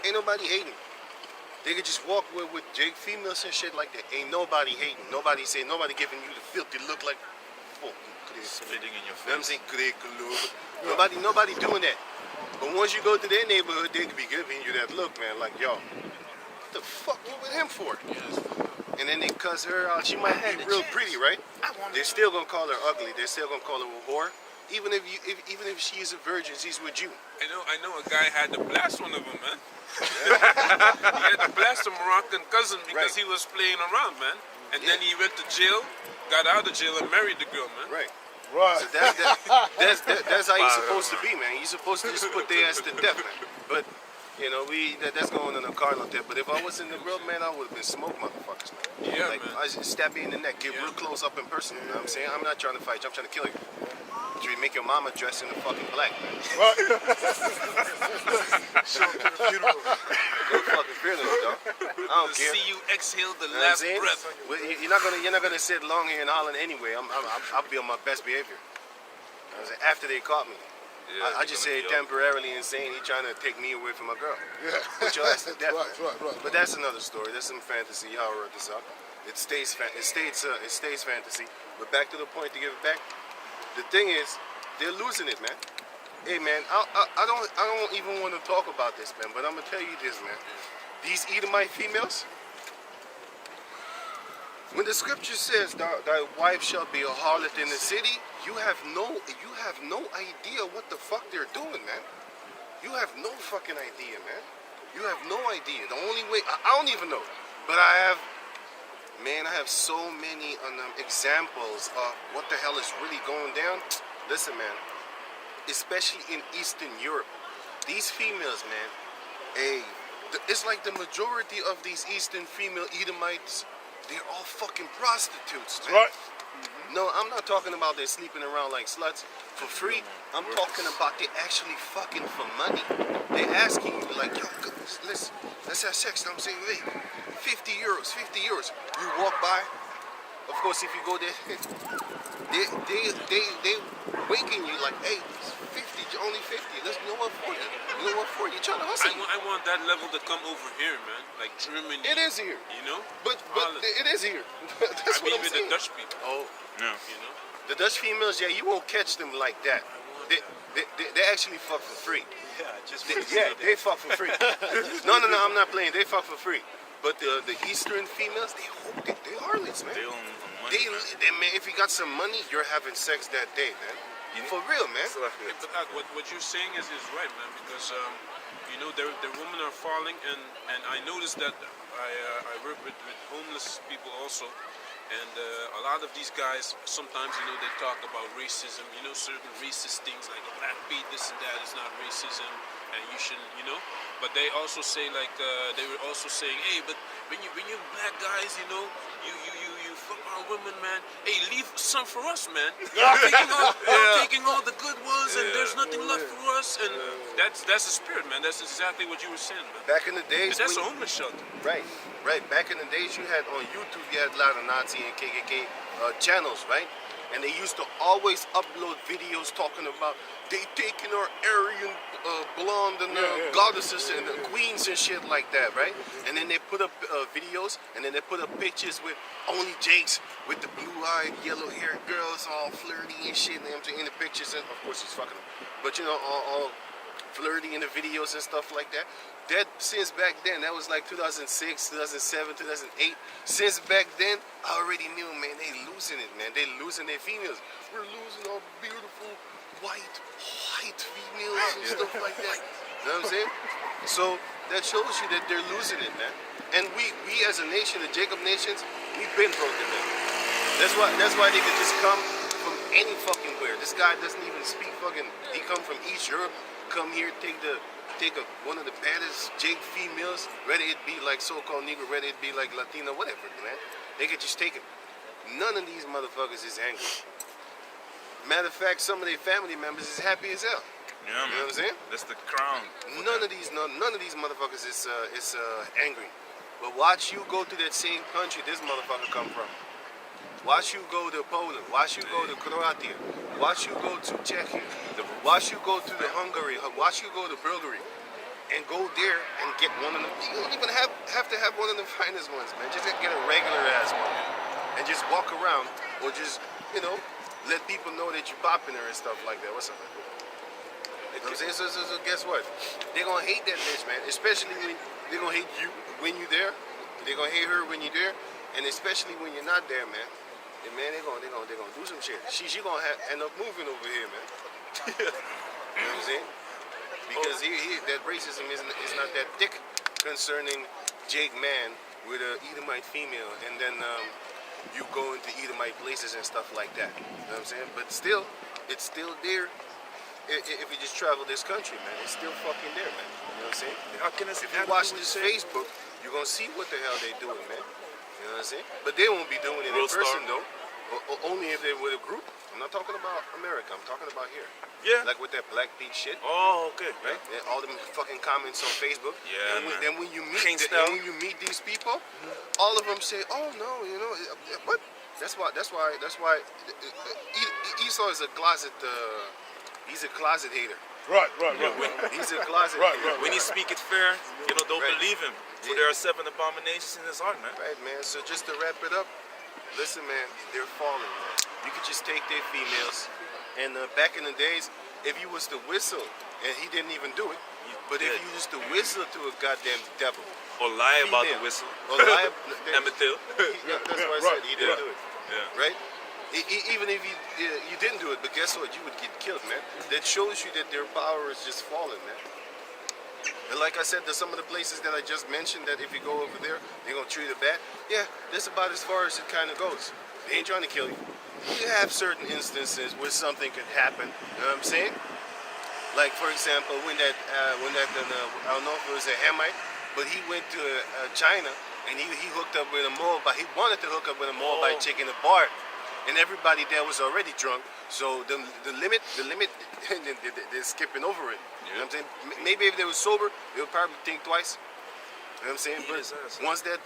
Ain't nobody hating. They could just walk with Jake females and shit like that. Ain't nobody hating. Nobody saying, nobody giving you the filthy look like, oh, Spitting in your you know what I'm face. saying? Nobody doing that. But once you go to their neighborhood, they could be giving you that look, man. Like, yo, what the fuck you with him for? And then they cuss her out. She might be real pretty, right? They're still gonna call her ugly. They're still gonna call her a whore. Even if she's a virgin, she's with you. I know a guy had to blast one of them, man. He had to blast a Moroccan cousin because he was playing around, man. And then he went to jail, got out of jail, and married the girl, man. Right. Right. So that's how you're supposed to be, man. You're supposed to just put their ass to death, man. But you know, that's going on a cardinal tip. But if I was in the world, man, I would have been smoked, motherfuckers, man. Yeah, like, man. I just stab you in the neck, get real close up and personal. You know what I'm saying? I'm not trying to fight you. I'm trying to kill you. You make your mama dress in the fucking black, man. Show up to the funeral. Go fucking funeral, dog. I don't care. See you exhale the You know what I'm last saying? breath. Well, you're not gonna sit long here in Holland anyway. I'll be on my best behavior. You know what I'm saying? After they caught me, Yeah, I just say temporarily insane. He trying to take me away from my girl. Put your ass to death. Right. But that's another story. That's some fantasy. Y'all wrote this up. It stays fantasy. But back to the point to give it back. The thing is, they're losing it, man. Hey, man, I don't even want to talk about this, man. But I'm gonna tell you this, man. These Edomite females. When the scripture says thy wife shall be a harlot in the city, you have no idea what the fuck they're doing, man. You have no fucking idea, man. You have no idea. The only way I don't even know, but I have so many examples of what the hell is really going down. Listen, man, especially in Eastern Europe, these females, man, it's like the majority of these Eastern female Edomites, they're all fucking prostitutes, man. Right. No, I'm not talking about they're sleeping around like sluts for free. I'm talking about they're actually fucking for money. They're asking you like, yo, let's have sex. I'm saying, wait, 50 euros. You walk by. Of course, if you go there, they waking you like, hey, it's 50, only 50. Let's know what for you. You know what for you? You're trying to hustle. I want that level to come over here, man. Like Germany. It is here. You know? But it is here. That's I mean, what I'm with saying. the Dutch people. Oh. Yeah. You know? The Dutch females, yeah, you won't catch them like that. They actually fuck for free. They fuck for free. No, I'm not playing. They fuck for free. But the Eastern females, they're harlots, man. They own money. Man, if you got some money, you're having sex that day, man. For real, man. But what you're saying is right, man. Because you know, their women are falling, and I noticed that I work with homeless people also. And a lot of these guys, sometimes, you know, they talk about racism, you know, certain racist things like a black beat, this and that is not racism, and you shouldn't, you know. But they also say, like, they were also saying, hey, but when you black guys, you know, you fuck our women, man. Hey, leave some for us, man. You're taking all the good ones, and there's nothing left for us. And that's the spirit, man. That's exactly what you were saying, man. Back in the days, That's a homeless shelter. right. Back in the days, you had on YouTube, you had a lot of Nazi and KKK channels, right? And they used to always upload videos talking about they taking our Aryan blonde and goddesses and queens and shit like that, right? And then they put up videos, and then they put up pictures with only Jakes with the blue-eyed, yellow-haired girls all flirty and shit, you know what I'm saying, in the pictures, and of course he's fucking them. But you know, all flirty in the videos and stuff like that. That since back then, that was like 2006, 2007, 2008. Since back then, I already knew, man, they losing it, man. They losing their females. We're losing our beautiful white females and stuff like that. You know what I'm saying? So that shows you that they're losing it, man. And we as a nation, the Jacob nations, we've been broken, man. That's why they can just come from any fucking where. This guy doesn't even speak fucking. He come from East Europe, come here, take one of the baddest Jake females, whether it be like so-called Negro, whether it be like Latino, whatever, man. They could just take it. None of these motherfuckers is angry. Matter of fact, some of their family members is happy as hell. Yeah, man. You know what I'm saying? That's the crown. None of these motherfuckers is angry. But watch you go to that same country this motherfucker come from. Watch you go to Poland. Watch you go to Croatia. Watch you go to Czechia. Watch you go to the Hungary. Watch you go to Bulgaria. And go there and get one of them. You don't even have to have one of the finest ones, man. Just get a regular ass one. And just walk around. Or just, you know, let people know that you're popular and stuff like that. What's up, man? You know what I'm saying? So guess what? They're gonna hate that bitch, man. Especially when they're gonna hate you when you're there. They're gonna hate her when you're there. And especially when you're not there, man. And man, they're gonna do some shit. She gonna end up moving over here, man. You know what I'm saying? Because that racism is not that thick concerning Jake man with a Edomite female, and then you go into Edomite places and stuff like that. You know what I'm saying? But still, it's still there. If you just travel this country, man, it's still fucking there, man. You know what I'm saying? If you watch this Facebook, you're gonna see what the hell they doing, man. You know what I'm saying? But they won't be doing it in person, though. Only if they're with a group. I'm not talking about America. I'm talking about here. Yeah. Like with that Black Pete shit. Oh, okay. Right? Yeah, all them fucking comments on Facebook. Yeah, and man. then when you meet these people, all of them say, "Oh no, you know what?" That's why Esau is a closet. He's a closet hater. Right. He's a closet. hater. When he speak it fair, you know, don't Right. believe him. For Yeah. there are 7 abominations in his heart, man. Right, man. So just to wrap it up, listen, man, they're falling, man. You could just take their females, and back in the days, if you was to whistle, and he didn't even do it, but if did. you used to whistle to a goddamn devil, Or lie about the female, whistle. or lie, Emmett Till. yeah, that's why I said he didn't Yeah. do it, Yeah. right? Even if you didn't do it, but guess what? You would get killed, man. That shows you that their power is just falling, man. And like I said, there's some of the places that I just mentioned that if you go over there, they're gonna treat it bad. Yeah, that's about as far as it kind of goes. They ain't trying to kill you. You have certain instances where something could happen. You know what I'm saying? Like for example, when that I don't know if it was a Hamite, but he went to China and he hooked up with a Moabite. He wanted to hook up with a Moabite chick in a bar, and everybody there was already drunk. So the limit, they're skipping over it. You know what I'm saying? Maybe if they were sober, they would probably think twice. You know what I'm saying? But once that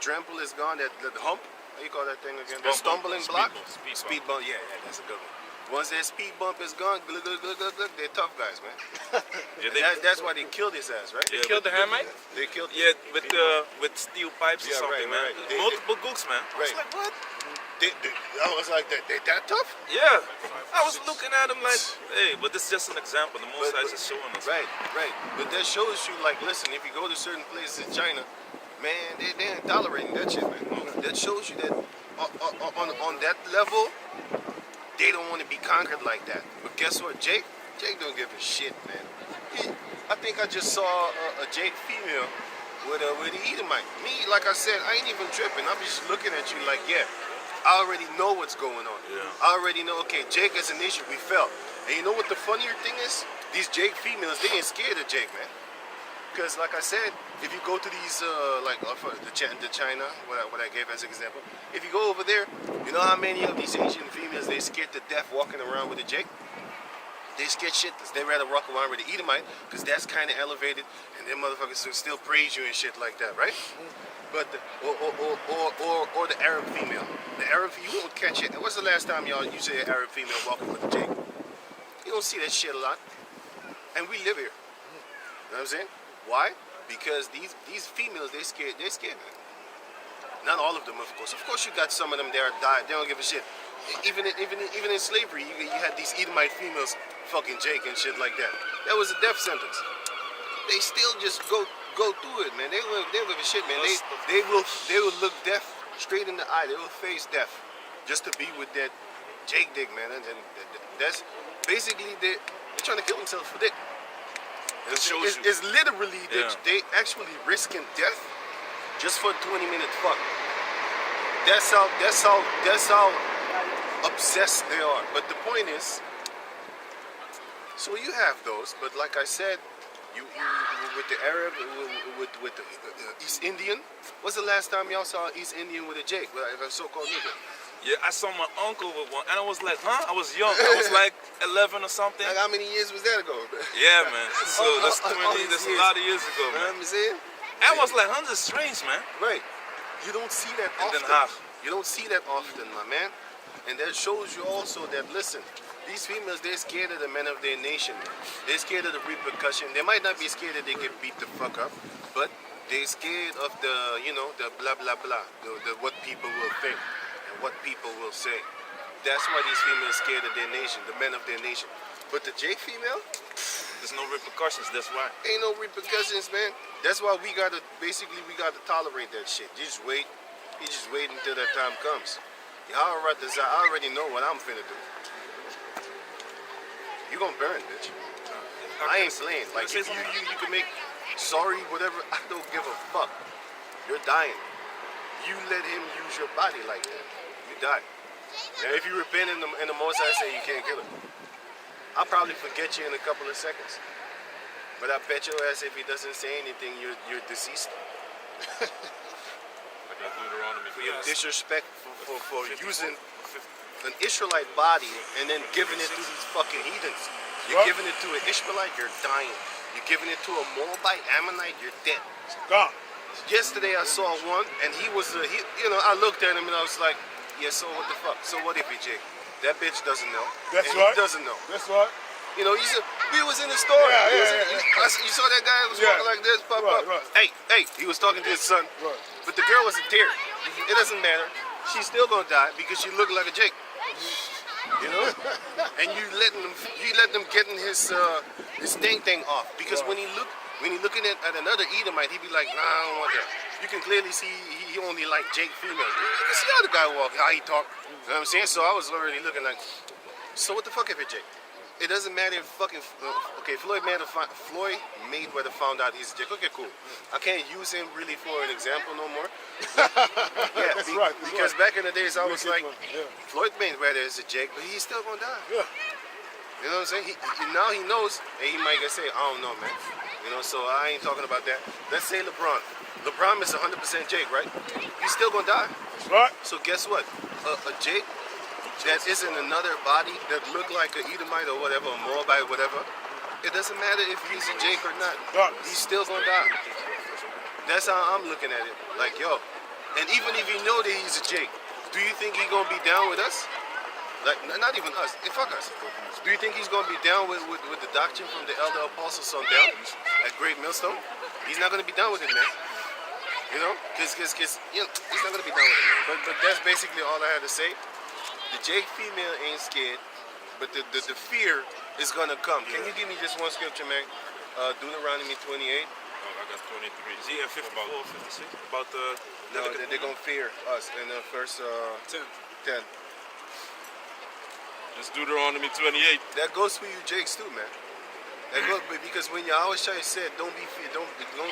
trample is gone, that hump, how you call that thing again? The stumbling block? Speed bump. Yeah, that's a good one. Once that speed bump is gone, they're tough guys, man. That's why they killed his ass, right? Yeah, They killed the Hamite? They killed with steel pipes or Yeah, something, right, man. right. Multiple gooks, man. I was Right. like, what? I was like, they that tough? Yeah. I was looking at him like, hey, but this is just an example. The Most High is just showing us. Right. But that shows you, like, listen, if you go to certain places in China, man, they ain't tolerating that shit, man. That shows you that on that level, they don't want to be conquered like that. But guess what, Jake don't give a shit, man. I think I just saw a Jake female with the Edomite. Me, like I said, I ain't even tripping. I'm just looking at you like, yeah, I already know what's going on. Yeah. I already know, okay, Jake as a nation, we fell. And you know what the funnier thing is? These Jake females, they ain't scared of Jake, man. Because like I said, if you go to these, the China, what I gave as an example, if you go over there, you know how many of these Asian females, they scared to death walking around with a Jake? They scared shitless. They rather walk around with the Edomite because that's kind of elevated, and them motherfuckers still praise you and shit like that, right? But or the Arab female. The Arab, you won't catch it. What's the last time you see an Arab female walking with a Jake? You don't see that shit a lot. And we live here. You know what I'm saying? Why? Because these females, they scared. Not all of them, of course. Of course, you got some of them there died. They don't give a shit. Even in slavery, you had these Edomite females fucking Jake and shit like that. That was a death sentence. They still just go through it, man. They don't give a shit, man. They will look death straight in the eye. They will face death just to be with that Jake dick, man. And that's basically they're trying to kill themselves for dick. It's literally they actually risking death just for a 20-minute fuck. That's how obsessed they are. But the point is, so you have those, but like I said, you with the Arab, with the East Indian. What's the last time y'all saw an East Indian with a Jake, a so-called nigga? Yeah, I saw my uncle with one, and I was like, huh? I was young. I was like 11 or something. Like how many years was that ago? Yeah, man. So that's 20. That's a lot of years ago, You know man. what I'm saying? I was like, huh? This is strange, man. Right. You don't see that And often. then You don't see that often, my man. And that shows you also that, listen, these females, they're scared of the men of their nation. They're scared of the repercussion. They might not be scared that they get beat the fuck up, but they're scared of the, the blah, blah, blah, the what people will think and what people will say. That's why these females scared of their nation, the men of their nation. But the Jake female, there's no repercussions. That's why. ain't no repercussions, man. That's why we gotta tolerate that shit. You just wait until that time comes. I already know what I'm finna do. You gonna burn, bitch. I ain't playing. Like if you can make sorry whatever. I don't give a fuck. You're dying. You let him use your body like that. You die. Now if you repent in the most I say you can't kill him. I'll probably forget you in a couple of seconds. But I bet your ass if he doesn't say anything, you're deceased. For your disrespect for using an Israelite body and then giving it to these fucking heathens. You're giving it to an Ishmaelite, you're dying. You're giving it to a Moabite, Ammonite, you're dead. Gone. Yesterday I saw one and he was, I looked at him and I was like, yeah, so what the fuck? So what if he Jake? That bitch doesn't know. That's and right. He doesn't know. That's right. We was in the store. You saw that guy was walking like this, pop up. Right. Hey, he was talking to his son. Right. But the girl wasn't there. It doesn't matter. She's still gonna die because she looked like a Jake. You know? And you let them getting his thing off. Because when he looking at another Edomite, he'd be like, nah, I don't want that. You can clearly see he only like Jake females. You can see how the guy walk, how he talk. You know what I'm saying? So I was already looking like, so what the fuck if it Jake? It doesn't matter if fucking Floyd Mayweather found out he's a Jake. Okay, cool. I can't use him really for an example no more. Yeah, that's right. Because back in the days I was like, yeah. Floyd Mayweather is a Jake, but he's still gonna die. Yeah. You know what I'm saying? Now he knows, and he might say, I don't know, man. So I ain't talking about that. Let's say LeBron. LeBron is 100% Jake, right? He's still gonna die. That's right. So guess what? A Jake that isn't another body that look like an Edomite or whatever, a Moabite, whatever. It doesn't matter if he's a Jake or not. He's still gonna die. That's how I'm looking at it. Like, yo. And even if you know that he's a Jake, do you think he's gonna be down with us? Like, not even us. Fuck us. Do you think he's gonna be down with the doctrine from the elder apostles on down at Great Millstone? He's not gonna be down with it, man. Because he's not gonna be down with it, man. But that's basically all I had to say. The Jake female ain't scared, but the fear is gonna come. Can you give me just one scripture, man? Deuteronomy 28. Oh, I got 23. Is he in 54, 56? About the... No, they're gonna fear us in the first 10. It's Deuteronomy 28. That goes for you Jakes too, man. Because when Yahweh Shai said, don't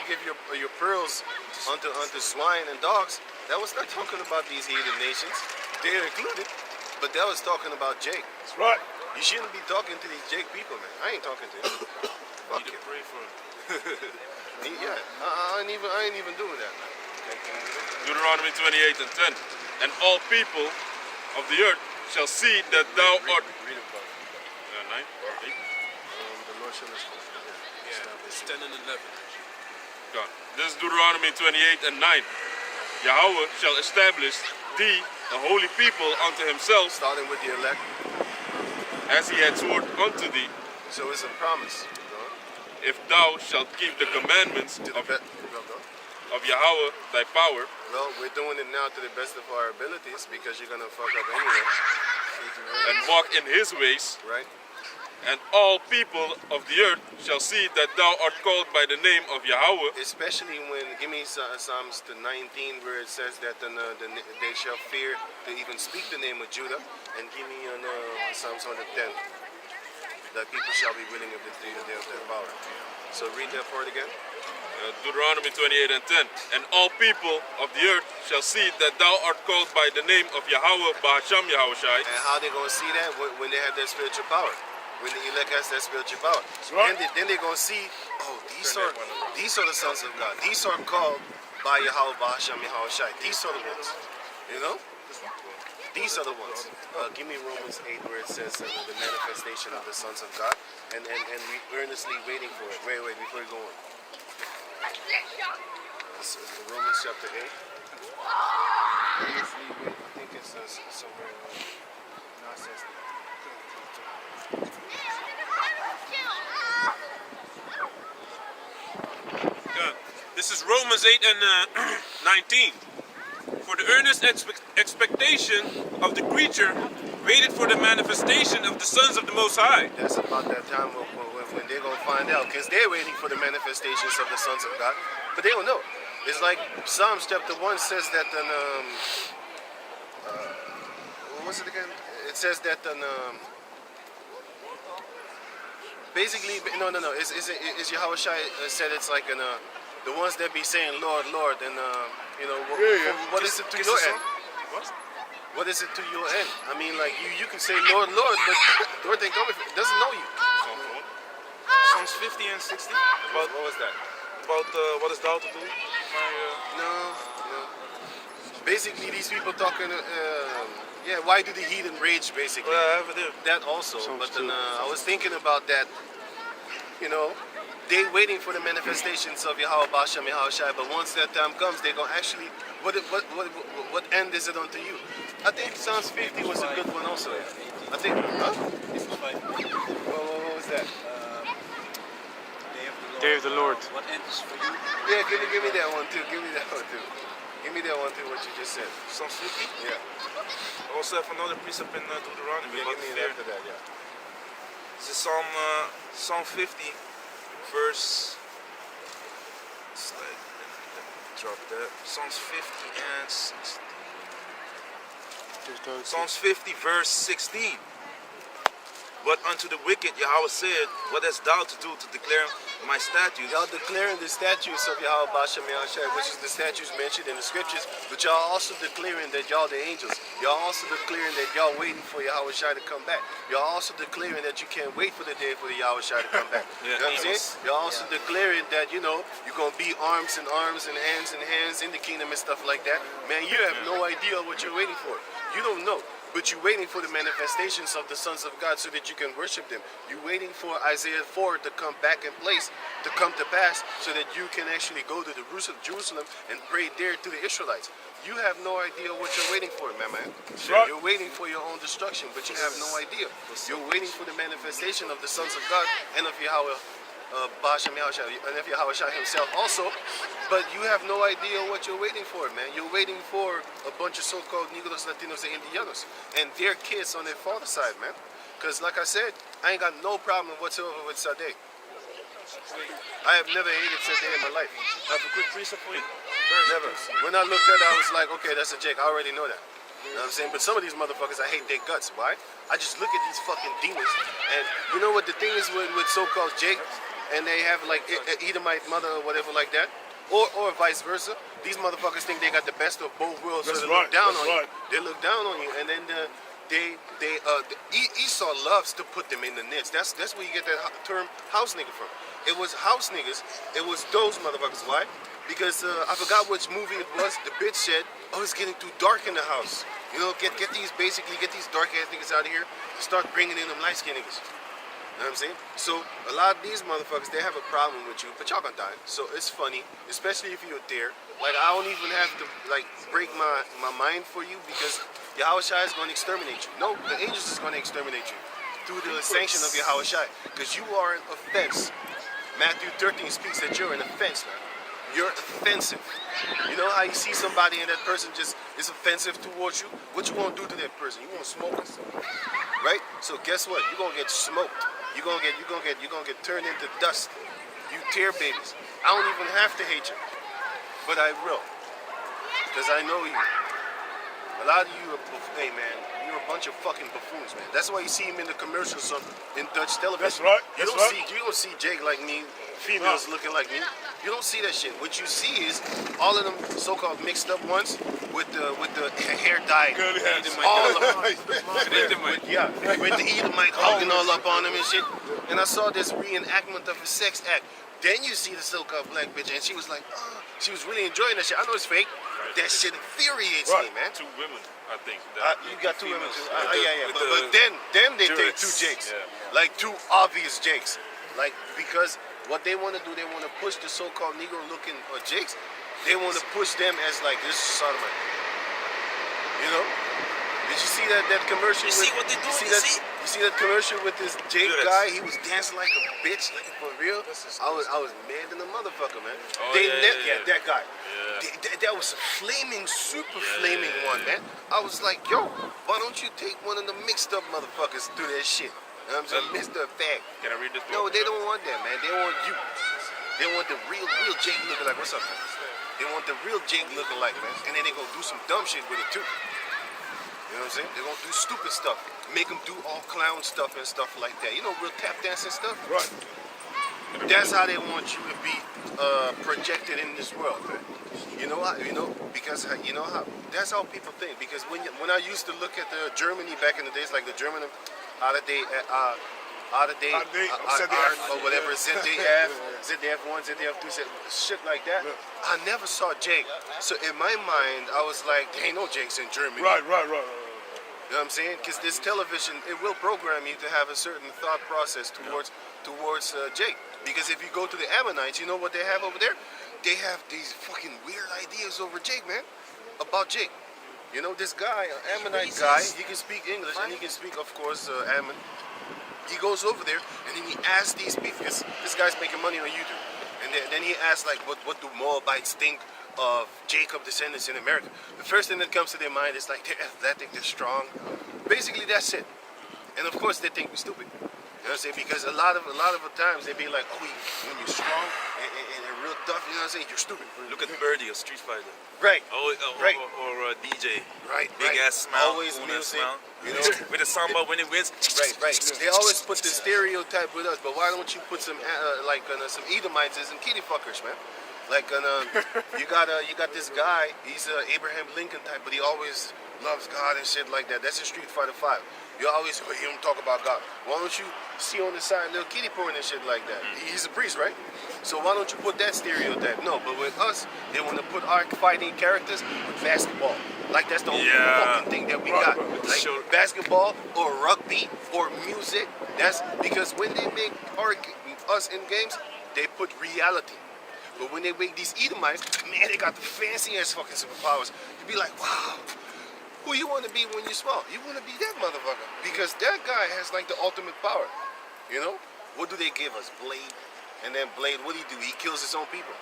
give your pearls unto swine and dogs, that was not talking about these heathen nations. they're included. But that was talking about Jake. That's right. You shouldn't be talking to these Jake people, man. I ain't talking to him. Fuck Need to him. pray for him. Yeah, I ain't even doing that, man. Deuteronomy 28 and 10. And all people of the earth shall see that thou art... Read about it. 9 or 8? The Lord shall Yeah, it's 10 and 11. God. This is Deuteronomy 28 and 9. Yahweh shall establish thee a holy people unto himself, starting with the elect. as he had sworn unto thee, So it's a promise. if thou shalt keep the commandments To the of best. Yahweh thy power, Well, we're doing it now to the best of our abilities because you're gonna fuck up anyway. and walk in his ways, Right? and all people of the earth shall see that thou art called by the name of Yahweh, Especially when, give me Psalms 19 where it says that they shall fear to even speak the name of Judah, and give me Psalms 110 that people shall be willing of the day of their power. So read that part again. Deuteronomy 28 and 10. And all people of the earth shall see that thou art called by the name of Yahweh, Bahasham Yahushai. And how they gonna see that when they have that spiritual power? When the elect has that spiritual power, right. then they're gonna see, oh, these are the sons of God. These are called by Yahweh, Bahasham Yahushai. These are the ones, you know. These are the ones. Give me Romans 8 where it says the manifestation of the sons of God, and we earnestly waiting for it. Wait, before you go on. This is Romans chapter 8. Earnestly wait. I think it's somewhere no, it says Good. This is Romans 8 and 19. For the earnest expectation of the creature waited for the manifestation of the sons of the Most High. That's about that time when they're going to find out, because they're waiting for the manifestations of the sons of God, but they don't know. It's like Psalms chapter 1 says that, what was it again? It says that, basically, no. It's Yahweh Shai said it's like, the ones that be saying, Lord, Lord, and, you know, what is it to your end? What is it to your end? I mean, like, you can say, Lord, Lord, but the Lord ain't coming, doesn't know you. Psalms 50 and 60. What was that? About what is thou to do? No. Basically, these people talking, why do the heathen rage, basically? I have it there. That also, but then, I was thinking about that, you know, they waiting for the manifestations of Yahweh Basham Yahushai, but once that time comes, they're gonna actually, what end is it unto you? I think Psalms 50 was a good one also. I think, huh? What was that? Day of the Lord. What ends for you? Yeah, give me that one too. Give me that one too. What you just said. Psalms 50. Yeah. I also have another precept in Deuteronomy. Yeah, about give me fear. after that. Yeah. This is Psalm 50, verse. Let me drop that. Psalms 50 and 16. Psalms 50, verse 16. But unto the wicked Yahweh said, what hast thou to do to declare my statutes? Y'all declaring the statutes of Yahweh Basham Yahushai, which is the statutes mentioned in the scriptures, but y'all also declaring that y'all the angels. Y'all also declaring that y'all waiting for Yahweh Shai to come back. Y'all also declaring that you can't wait for the day for the Yahweh Shai to come back. You know what I'm saying? Y'all also declaring that, you know, you're going to be arms and arms and hands in the kingdom and stuff like that. Man, you have no idea what you're waiting for. You don't know. But you're waiting for the manifestations of the sons of God so that you can worship them. You're waiting for Isaiah 4 to come back in place, to come to pass, so that you can actually go to the Jerusalem and pray there to the Israelites. You have no idea what you're waiting for, man. Right. You're waiting for your own destruction, but you have no idea. You're waiting for the manifestation of the sons of God and of Yahweh. Basham Yahushai, and if Yahweh Shai himself also, but you have no idea what you're waiting for, man. You're waiting for a bunch of so-called Negros, Latinos, and Indianos, and their kids on their father's side, man. Because like I said, I ain't got no problem whatsoever with Sade. I have never hated Sade in my life. I have a quick precept for you. Never. When I looked at it, I was like, okay, that's a Jake. I already know that. You know what I'm saying? But some of these motherfuckers, I hate their guts. Why? I just look at these fucking demons, and you know what the thing is with so-called Jake? And they have like Edomite mother or whatever like that. Or vice versa. These motherfuckers think they got the best of both worlds, That's so they right, look down that's on right. you. They look down on you, and then Esau loves to put them in the nets. That's where you get that term house nigga from. It was house niggas. It was those motherfuckers. Why? Because I forgot which movie it was. The bitch said, "Oh, it's getting too dark in the house. You know, get these dark ass niggas out of here. Start bringing in them light skinned niggas." You know what I'm saying? So a lot of these motherfuckers, they have a problem with you, but y'all gonna die. So it's funny, especially if you're there. Like I don't even have to like break my mind for you because Yahushua is gonna exterminate you. No, the angels is gonna exterminate you through the sanction of Yahushua, because you are an offense. Matthew 13 speaks that you're an offense, man. You're offensive. You know how you see somebody and that person just is offensive towards you? What you gonna do to that person? You gonna smoke us, right? So guess what? You're gonna get smoked. You're gonna get turned into dust. You tear babies. I don't even have to hate you, but I will, because I know you. A lot of you are, hey man, you're a bunch of fucking buffoons, man. That's why you see him in the commercials in Dutch television. That's right. You don't see Jake like me, females looking like me. You don't see that shit. What you see is all of them so-called mixed up ones with the hair dye. All of them. With the Edomite hugging all up on them and shit. And I saw this reenactment of a sex act. Then you see the so-called black bitch, and she was like, oh, she was really enjoying that shit. I know it's fake. That shit infuriates me, man. 2 women, I think. You got 2 women too. Yeah. But then they take 2 Jakes. Yeah. Like 2 obvious Jakes. Like, because what they want to do, they want to push the so-called Negro-looking Jakes. They want to push them as like, this is sodomite. You know? Did you see that commercial? You see what they doing? You see that commercial with this Jake guy? He was dancing like a bitch, like for real. I was mad than a motherfucker, man. That guy. Yeah. That was a flaming, super flaming one, man. I was like, yo, why don't you take one of the mixed up motherfuckers through that shit? You know what I'm saying? Mr. Fag. Can I read this? No, they don't want that, man. They want you. They want the real Jake looking like, what's up, man? They want the real Jake looking like, man. And then they gonna do some dumb shit with it too. You know what I'm saying? They're gonna do stupid stuff. Make them do all clown stuff and stuff like that. You know, real tap dancing stuff? Right. That's how they want you to be projected in this world, man. You know how? You know, because you know how? That's how people think. Because when I used to look at the Germany back in the days, like the German or whatever, ZDF1, ZDF2, shit like that. I never saw Jake. So in my mind, I was like, there ain't no Jakes in Germany. Right. You know what I'm saying? Because this television, it will program you to have a certain thought process towards Jake. Because if you go to the Ammonites, you know what they have over there? They have these fucking weird ideas over Jake, man. About Jake. You know, this guy, an Ammonite guy, he can speak English and he can speak, of course, Ammon. He goes over there and then he asks these people, this guy's making money on YouTube. And then he asks, like, what do Moabites think of Jacob descendants in America? The first thing that comes to their mind is like, they're athletic, they're strong. Basically, that's it. And of course, they think we're stupid. You know what I'm saying? Because a lot of the times they be like, oh, when you're strong and real tough, you know what I'm saying? You're stupid. Look at Birdie, a Street Fighter. Right. Right. Or DJ. Right. Big ass smile. Always music. Smile. You know? With the samba when it wins. Right. They always put the stereotype with us, but why don't you put some some Edomites as some kitty fuckers, man? Like you got this guy. He's Abraham Lincoln type, but he always loves God and shit like that. That's in Street Fighter 5. You always hear him talk about God. Why don't you see on the side little kitty porn and shit like that? He's a priest, right? So why don't you put that stereotype? No, but with us, they want to put our fighting characters with basketball. Like that's the only fucking thing that we got. Like basketball or rugby or music. That's because when they make us in games, they put reality. But when they make these Edomites, man, they got the fancy ass fucking superpowers. You be like, wow. Who you want to be when you're small? You want to be that motherfucker. Because that guy has like the ultimate power. You know? What do they give us? Blade. And then Blade, what do? He kills his own people.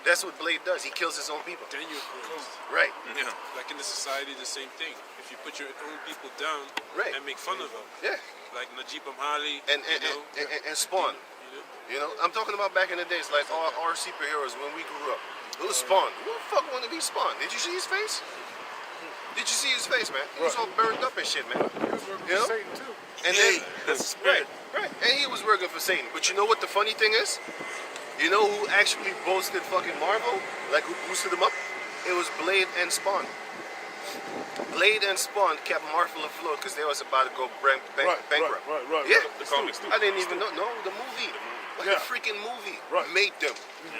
That's what Blade does. He kills his own people. Then you're correct. Right. Yeah. Like in the society, the same thing. If you put your own people down and make fun of them. Yeah. Like Najib Amhali. And Spawn. You know? I'm talking about back in the days, like our superheroes when we grew up. It was Spawn. Who the fuck want to be Spawn? Did you see his face? Did you see his face, man? He was all burned up and shit, man. He was working for Satan too. And then, right. And he was working for Satan. But you know what the funny thing is? You know who actually boasted fucking Marvel? Like who boosted them up? It was Blade and Spawn. Blade and Spawn kept Marvel afloat because they was about to go bankrupt. Right. Yeah, The comics too. I didn't even know. No, the movie. Like Yeah. a freaking movie. Right. Made them.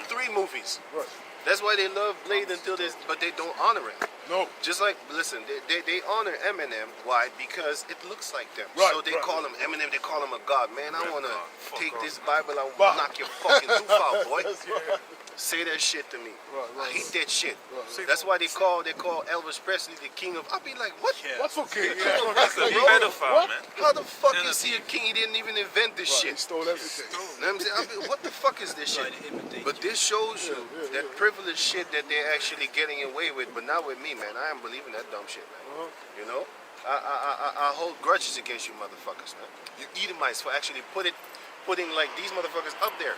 3 movies. Right. That's why they love Blade until this, but they don't honor it. No. Just like, listen, they honor Eminem. Why? Because it looks like them. Right, So they right. call him Eminem. They call him a god. Man, I want to Fuck take off. this Bible and Bah. knock your fucking tooth out, boy. Yeah. Say that shit to me. Right. I hate that shit. Right. That's why they call Elvis Presley the king of. I'll be like, what? What's okay? That's a Bro, pedophile, man. How the fuck is he a king? He didn't even invent this He shit. stole everything. You know what I'm saying? I mean, what the fuck is this shit? But this shows you that privileged shit that they're actually getting away with, but not with me, man. I am believing that dumb shit, man. You know? I hold grudges against you motherfuckers, man. You Edomites for actually putting like these motherfuckers up there.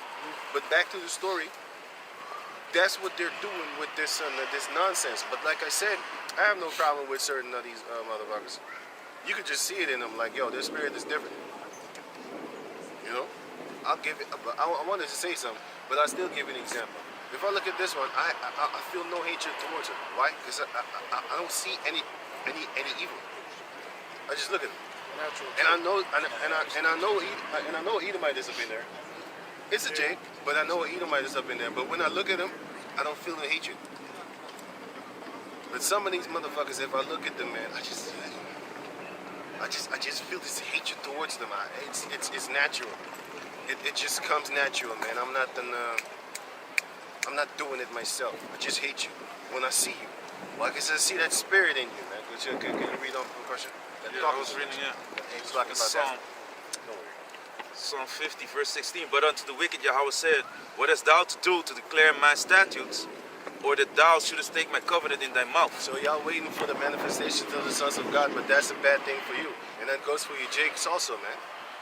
But back to the story. That's what they're doing with this this nonsense. But like I said, I have no problem with certain of these motherfuckers. You could just see it in them, like, yo, their spirit is different. You know? I'll give it. I wanted to say something, but I'll still give an example. If I look at this one, I feel no hatred towards it. Why? Because I don't see any evil. I just look at it, Natural. and I know Edomite is up in there. It's a Jake, but I know Edomite is up in there. But when I look at him, I don't feel no hatred. But some of these motherfuckers, if I look at them, man, I just feel this hatred towards them. It's natural. It just comes natural, man. I'm not doing it myself. I just hate you when I see you. Well, I guess I see that spirit in you, man. Can you read on the question? Yeah, I was reading, It's talking about Psalm, that. Psalm 50, verse 16. But unto the wicked Yahweh said, what hast thou to do to declare my statutes, or that thou shouldest take my covenant in thy mouth? So y'all waiting for the manifestations of the sons of God, but that's a bad thing for you. And that goes for you Jakes also, man.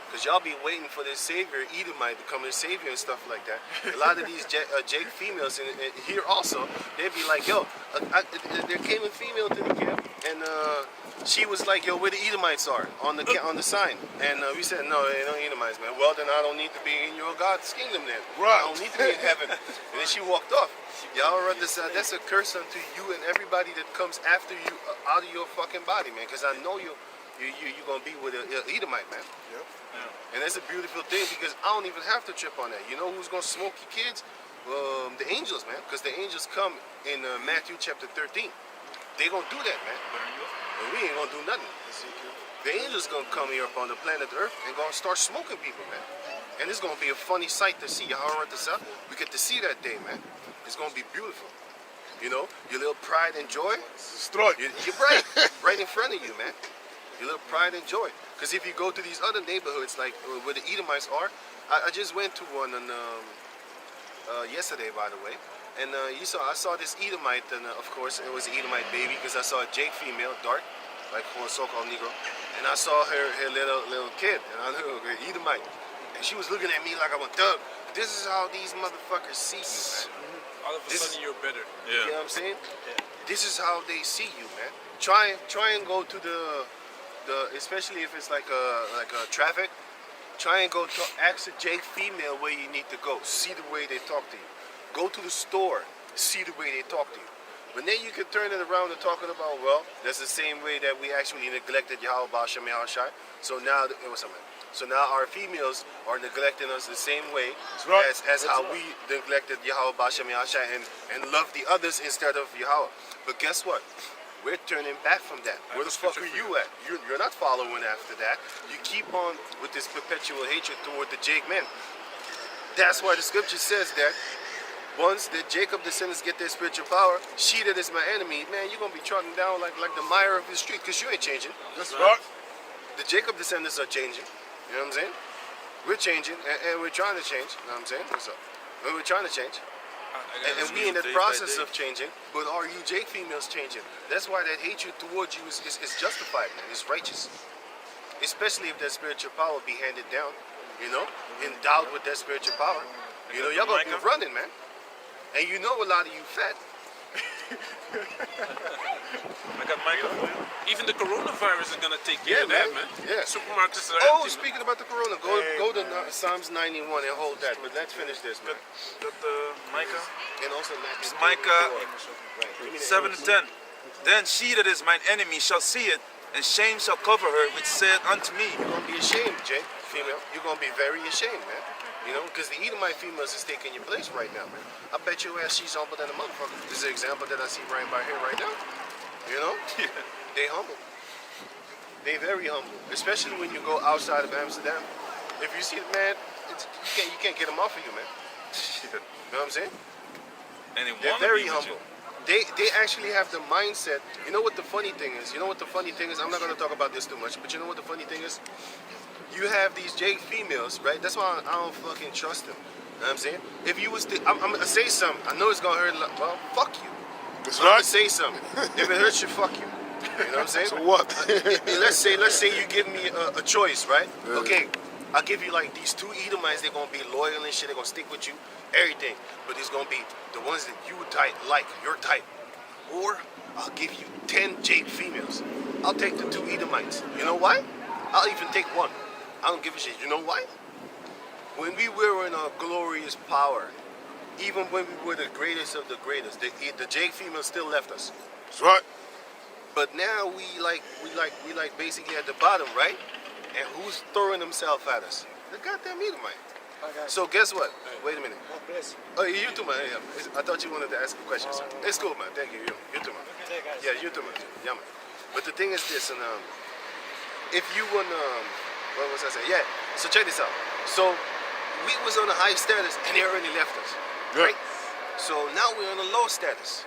Because y'all be waiting for this savior, Edomite, to come and save you and stuff like that. A lot of these Jake females in here also, they'd be like, yo, there came a female to the camp, and she was like, yo, where the Edomites are on the sign. And we said, no, there ain't no Edomites, man. Well, then I don't need to be in your God's kingdom then. Right. I don't need to be in heaven. And then she walked off. Y'all read this, that's a curse unto you and everybody that comes after you out of your fucking body, man. Because I know you're going to be with an Edomite, man. Yep. And that's a beautiful thing because I don't even have to trip on that. You know who's going to smoke your kids? The angels, man. Because the angels come in Matthew chapter 13. They going to do that, man. And we ain't going to do nothing. The angels going to come here upon the planet Earth and going to start smoking people, man. And it's going to be a funny sight to see. Y'all read this out? We get to see that day, man. It's going to be beautiful. You know, your little pride and joy. Destroy. You're right. Right in front of you, man. Your little pride and joy. Because if you go to these other neighborhoods, like where the Edomites are, I just went to one yesterday, by the way, and I saw this Edomite, and of course it was an Edomite baby because I saw a Jake female, dark, like a so-called Negro, and I saw her little kid, and I knew her Edomite, and she was looking at me like I'm a thug. This is how these motherfuckers see you, man. All of a sudden you're better. You know what I'm saying? This is how they see you, man. Try and go to the especially if it's like a traffic, try and go to ask a Jake female where you need to go. See the way they talk to you. Go to the store, see the way they talk to you. But then you can turn it around and talking about, well, that's the same way that we actually neglected Yahweh B'Shem Yahushai. So now our females are neglecting us the same way as how we neglected Yahweh B'Shem Yahushai and love the others instead of Yahweh. But guess what? We're turning back from that. Where the fuck are you at? You're not following after that. You keep on with this perpetual hatred toward the Jake men. That's why the scripture says that once the Jacob descendants get their spiritual power, she that is my enemy, man, you're going to be trodden down like the mire of the street because you ain't changing. That's right. The Jacob descendants are changing. You know what I'm saying? We're changing and we're trying to change. You know what I'm saying? What's up? We're trying to change. And we in the process of changing, but are you Jake females changing? That's why that hatred towards you is justified, man. It's righteous. Especially if that spiritual power be handed down, you know, endowed with that spiritual power. You know, y'all gonna be running, man. And you know a lot of you fat. I got Micah for you. Even the coronavirus is gonna take care Yeah, of that, man. man. Yeah. Supermarkets are Oh, empty, speaking about the corona, go to Psalms 91 and hold that. But let's finish this, man. Got Micah. And also Matthew Micah 24. Right. Give me the 7 to 10. Then she that is mine enemy shall see it, and shame shall cover her, which said unto me. You're gonna be ashamed, Jake, female. You're gonna be very ashamed, man. You know, because the Edomite females is taking your place right now, man. I bet your ass she's humble than a motherfucker. This is an example that I see right by here right now. You know? They humble. They very humble. Especially when you go outside of Amsterdam. If you see the man, you can't get them off of you, man. You know what I'm saying? And they They're wanna very be with humble. you. They actually have the mindset. You know what the funny thing is? I'm not going to talk about this too much, but you know what the funny thing is? You have these Jake females, right? That's why I don't fucking trust them. You know what I'm saying? If you was to, I'm going to say something. I know it's going to hurt. Well, fuck you. That's I'm going right. to say something. If it hurts you, fuck you. You know what I'm saying? So what? let's say you give me a choice, right? Okay, I'll give you like these 2 Edomites. They're going to be loyal and shit. They're going to stick with you, everything. But it's going to be the ones that you like, your type. Or I'll give you 10 Jake females. I'll take the 2 Edomites. You know why? I'll even take 1. I don't give a shit. You know why? When we were in our glorious power, even when we were the greatest of the greatest, the Jake females still left us. That's right. But now we like basically at the bottom, right? And who's throwing himself at us? The goddamn Edomite. So guess what? Wait a minute. Oh, you too, man. Yeah. I thought you wanted to ask a question. So. It's cool, man. Thank you. You too, man. Yeah, you too, man. Yeah, man. But the thing is this, and if you want, what was I saying? Yeah. So check this out. So we was on a high status, and they already left us, right? So now we're on a low status.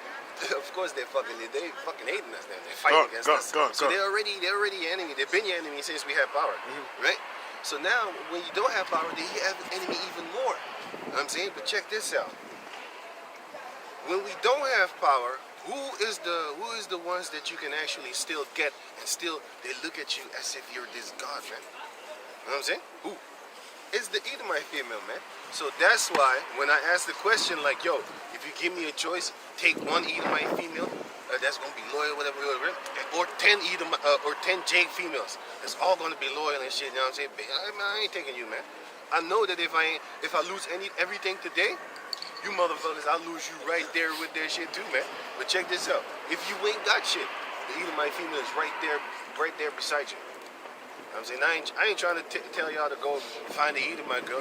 Of course, they fucking hating us. Then they're fighting against us. So they're already enemy. They've been your enemy since we had power, right? So now, when you don't have power, they have an enemy even more. You know what I'm saying? But check this out. When we don't have power, who is the ones that you can actually still get and still they look at you as if you're this god, man? You know what I'm saying? Who? It's the Edomite female, man. So that's why when I ask the question like, yo, if you give me a choice, take 1 Edomite female that's gonna be loyal, whatever, or 10 or 10 Jake females that's all gonna be loyal and shit. You know what I'm saying? I ain't taking you, man. I know that if I lose everything today, you motherfuckers, I'll lose you right there with their shit too, man. But check this out. If you ain't got shit, the Edomite female is right there beside you. I'm saying I ain't trying to tell y'all to go find the Edomite girl.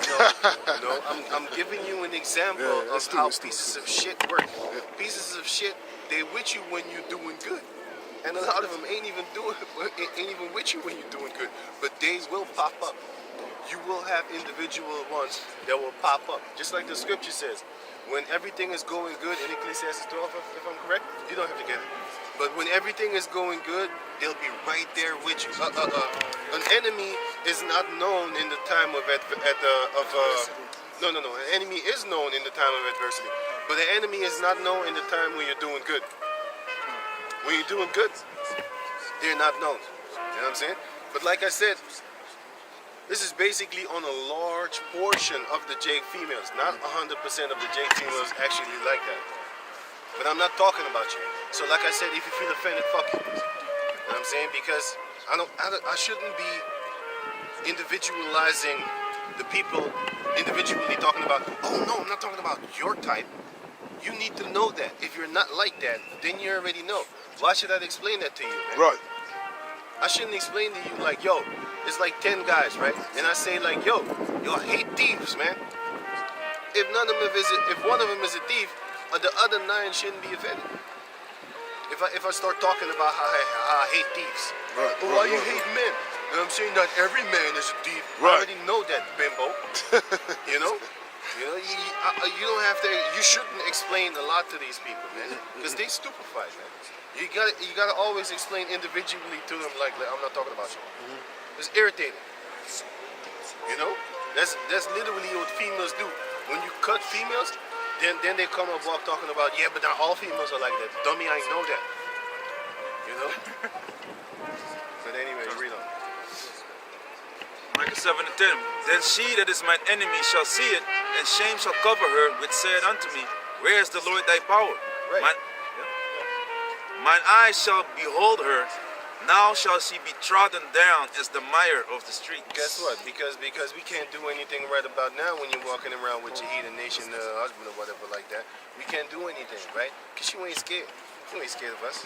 No, I'm giving you an example of how pieces of shit work. Pieces of shit, they with you when you're doing good, and a lot of them ain't even with you when you're doing good. But they will pop up. You will have individual ones that will pop up, just like the scripture says. When everything is going good in Ecclesiastes 12, if I'm correct, you don't have to get it. But when everything is going good, they'll be right there with you. An enemy is not known in the time of no. An enemy is known in the time of adversity, but the enemy is not known in the time when you're doing good. When you're doing good, they're not known. You know what I'm saying? But like I said, this is basically on a large portion of the Jake females. Not 100% of the Jake females actually like that. But I'm not talking about you. So like I said, if you feel offended, fuck you. You know what I'm saying? Because I shouldn't be individualizing the people, individually talking about, oh no, I'm not talking about your type. You need to know that. If you're not like that, then you already know. Why should I explain that to you, man? Right. I shouldn't explain to you like, yo, it's like 10 guys, right? And I say like, yo, I hate thieves, man. If one of them is a thief, the other 9 shouldn't be offended. If I start talking about how I hate thieves, why you hate men? You know what I'm saying? Not every man is a thief. I already know that, bimbo. You know, you don't have to. You shouldn't explain a lot to these people, man, because they stupefied, man. You gotta always explain individually to them, like I'm not talking about you. It's irritating. You know, that's literally what females do. When you cut females, then they come up walk talking about, yeah, but not all females are like that. Dummy, I know that. You know. But anyway, read on. Micah 7 and 10. Then she that is mine enemy shall see it, and shame shall cover her, which said unto me, where is the Lord thy power? Right. Mine eyes shall behold her. Now shall she be trodden down as the mire of the street. Guess what? Because we can't do anything right about now when you're walking around with your heathen nation husband or whatever like that. We can't do anything, right? Because you ain't scared. You ain't scared of us.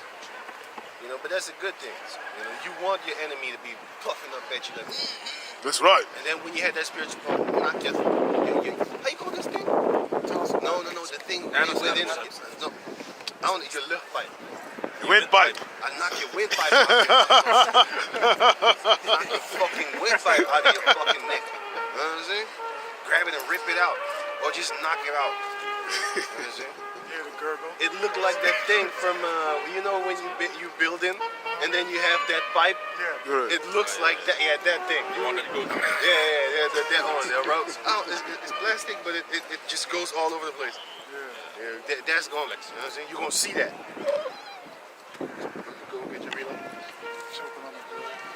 You know, but that's a good thing. You know, you want your enemy to be puffing up at you like, That's right. and then when you had that spiritual power, knock your, how you call this thing? No, the thing within, no, I don't need your left pipe. Windpipe. I knock your windpipe out of your knock your fucking windpipe out of your fucking neck. You know what I'm saying? Grab it and rip it out. Or just knock it out. You know what I'm saying? Yeah, the gurgle. It looked like that thing from, you know when you building and then you have that pipe? Yeah. It looks like that, yeah, that thing. Want to go to Yeah, that one, the ropes. Oh, it's plastic, but it just goes all over the place. Yeah, that's going, you know what I'm saying? You're going to see that. Go get your reload.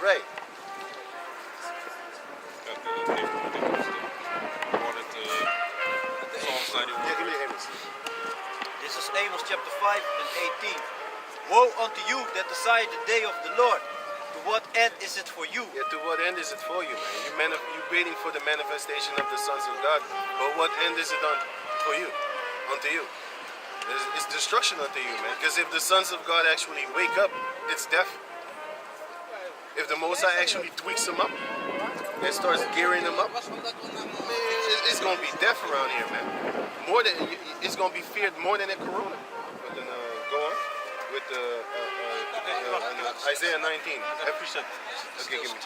Right. Psalms 91. Yeah, give me the Amos. This is Amos chapter 5 and 18. Woe unto you that desire the day of the Lord. To what end is it for you? Yeah, to what end is it for you, man? You're waiting for the manifestation of the sons of God. But what end is it for you? Unto you. It's destruction unto you, man. Because if the sons of God actually wake up, it's death. If the Most High actually tweaks them up and starts gearing them up, man, it's gonna be death around here, man. It's gonna be feared more than that corona. But then go on with Isaiah 19. Okay, give me.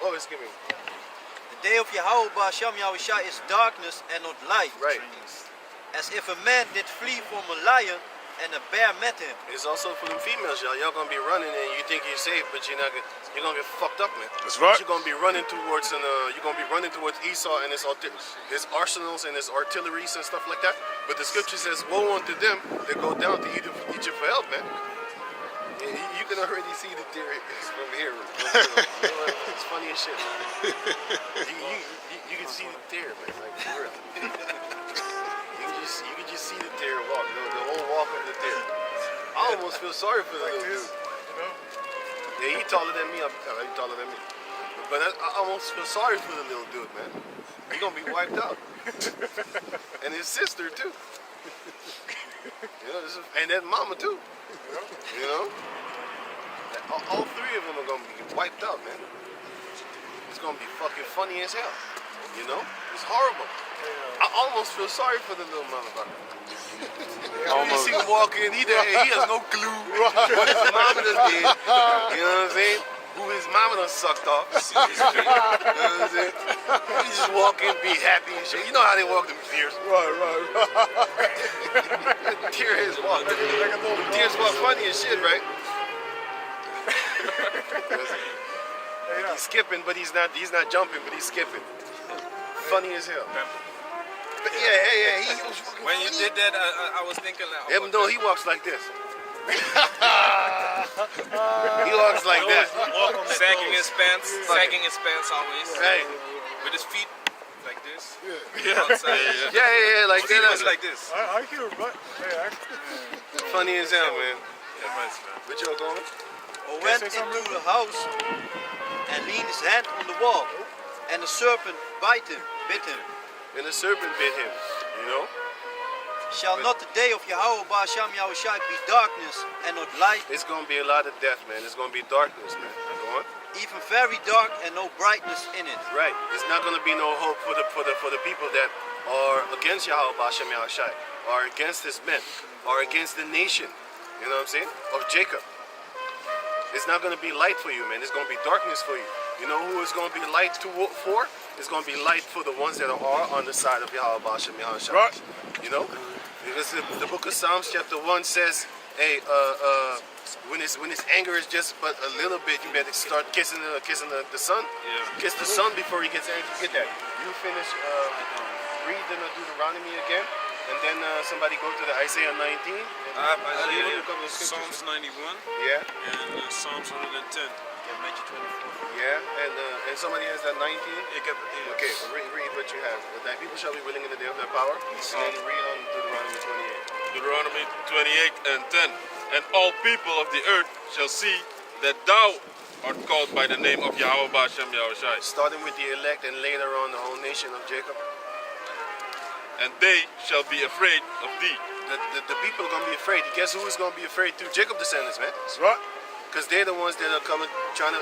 Oh, it's giving. The day of Yahweh Ba'asham Yahushua is darkness and not light. Right. As if a man did flee from a lion and a bear met him. It's also for them females, y'all. Y'all gonna be running and you think you're safe, but you're gonna get fucked up, man. That's right. You're gonna be running towards Esau and his arsenals and his artilleries and stuff like that. But the scripture says, "Woe unto them that go down to Egypt for help," man. You can already see the theory from here. It's funny as shit. You can see the tear, man. Like for real. You can just see the tear walk, the whole walk of the tear. I almost feel sorry for the little dude. Yeah, he taller than me. He taller than me. But I almost feel sorry for the little dude, man. He's gonna be wiped out. And his sister too. You know, and that mama too. You know? All three of them are gonna be wiped out, man. It's gonna be fucking funny as hell. You know? It's horrible. I almost feel sorry for the little motherfucker. You see him walk in, he has no clue what his mama done did. You know what I'm saying? Who his mama done sucked off. You know what I'm saying? He just walk in, be happy and shit. You know how they walk them tears. Right. Tears walk. Tears walk funny as shit, right? He's skipping, but he's not jumping, but he's skipping. Funny as hell. But yeah, he was fucking When you funny. did that, I was thinking like, Even though he walks like this. He walks like that. sagging his pants always. Right. With his feet like this. Yeah. Outside. Yeah, like He was that. like this. I hear it, but Funny as hell, man. Yeah, nice, man. But y'all going? Or went into the house and leaned his hand on the wall, and the serpent bit him. And the serpent bit him, you know? Shall not the day of Yahweh Ba'asham Yahushua be darkness and not light, It's gonna be a lot of death, man. It's gonna be darkness, man. Go on. even very dark and no brightness in it? Right. It's not gonna be no hope for the people that are against Yahweh Ba'asham Yahushai, are against his men, are against the nation, you know what I'm saying? Of Jacob. It's not gonna be light for you, man. It's gonna be darkness for you. You know who it's gonna be light for? It's gonna be light for the ones that are on the side of Yahweh Ba'asham Yahushai. Right. You know? Because the book of Psalms chapter 1 says, hey, when his anger is just but a little bit, you better start kissing the sun. Yeah. Kiss the sun before he gets angry. Get that. You finish read the Deuteronomy again, and then somebody go to the Isaiah 19. And Isaiah, a couple of scriptures. Psalms 91 Yeah, and Psalms 110. yeah, and somebody has that 19. Okay, so read what you have. Thy people shall be willing in the day of their power, and then read on Deuteronomy 28. Deuteronomy 28 and 10. And all people of the earth shall see that thou art called by the name of Yahweh Ba'ashem Yahushai. Starting with the elect and later on the whole nation of Jacob. And they shall be afraid of thee. The people are going to be afraid. Guess who is going to be afraid too? Jacob descendants, man. That's right. Because they're the ones that are coming, trying to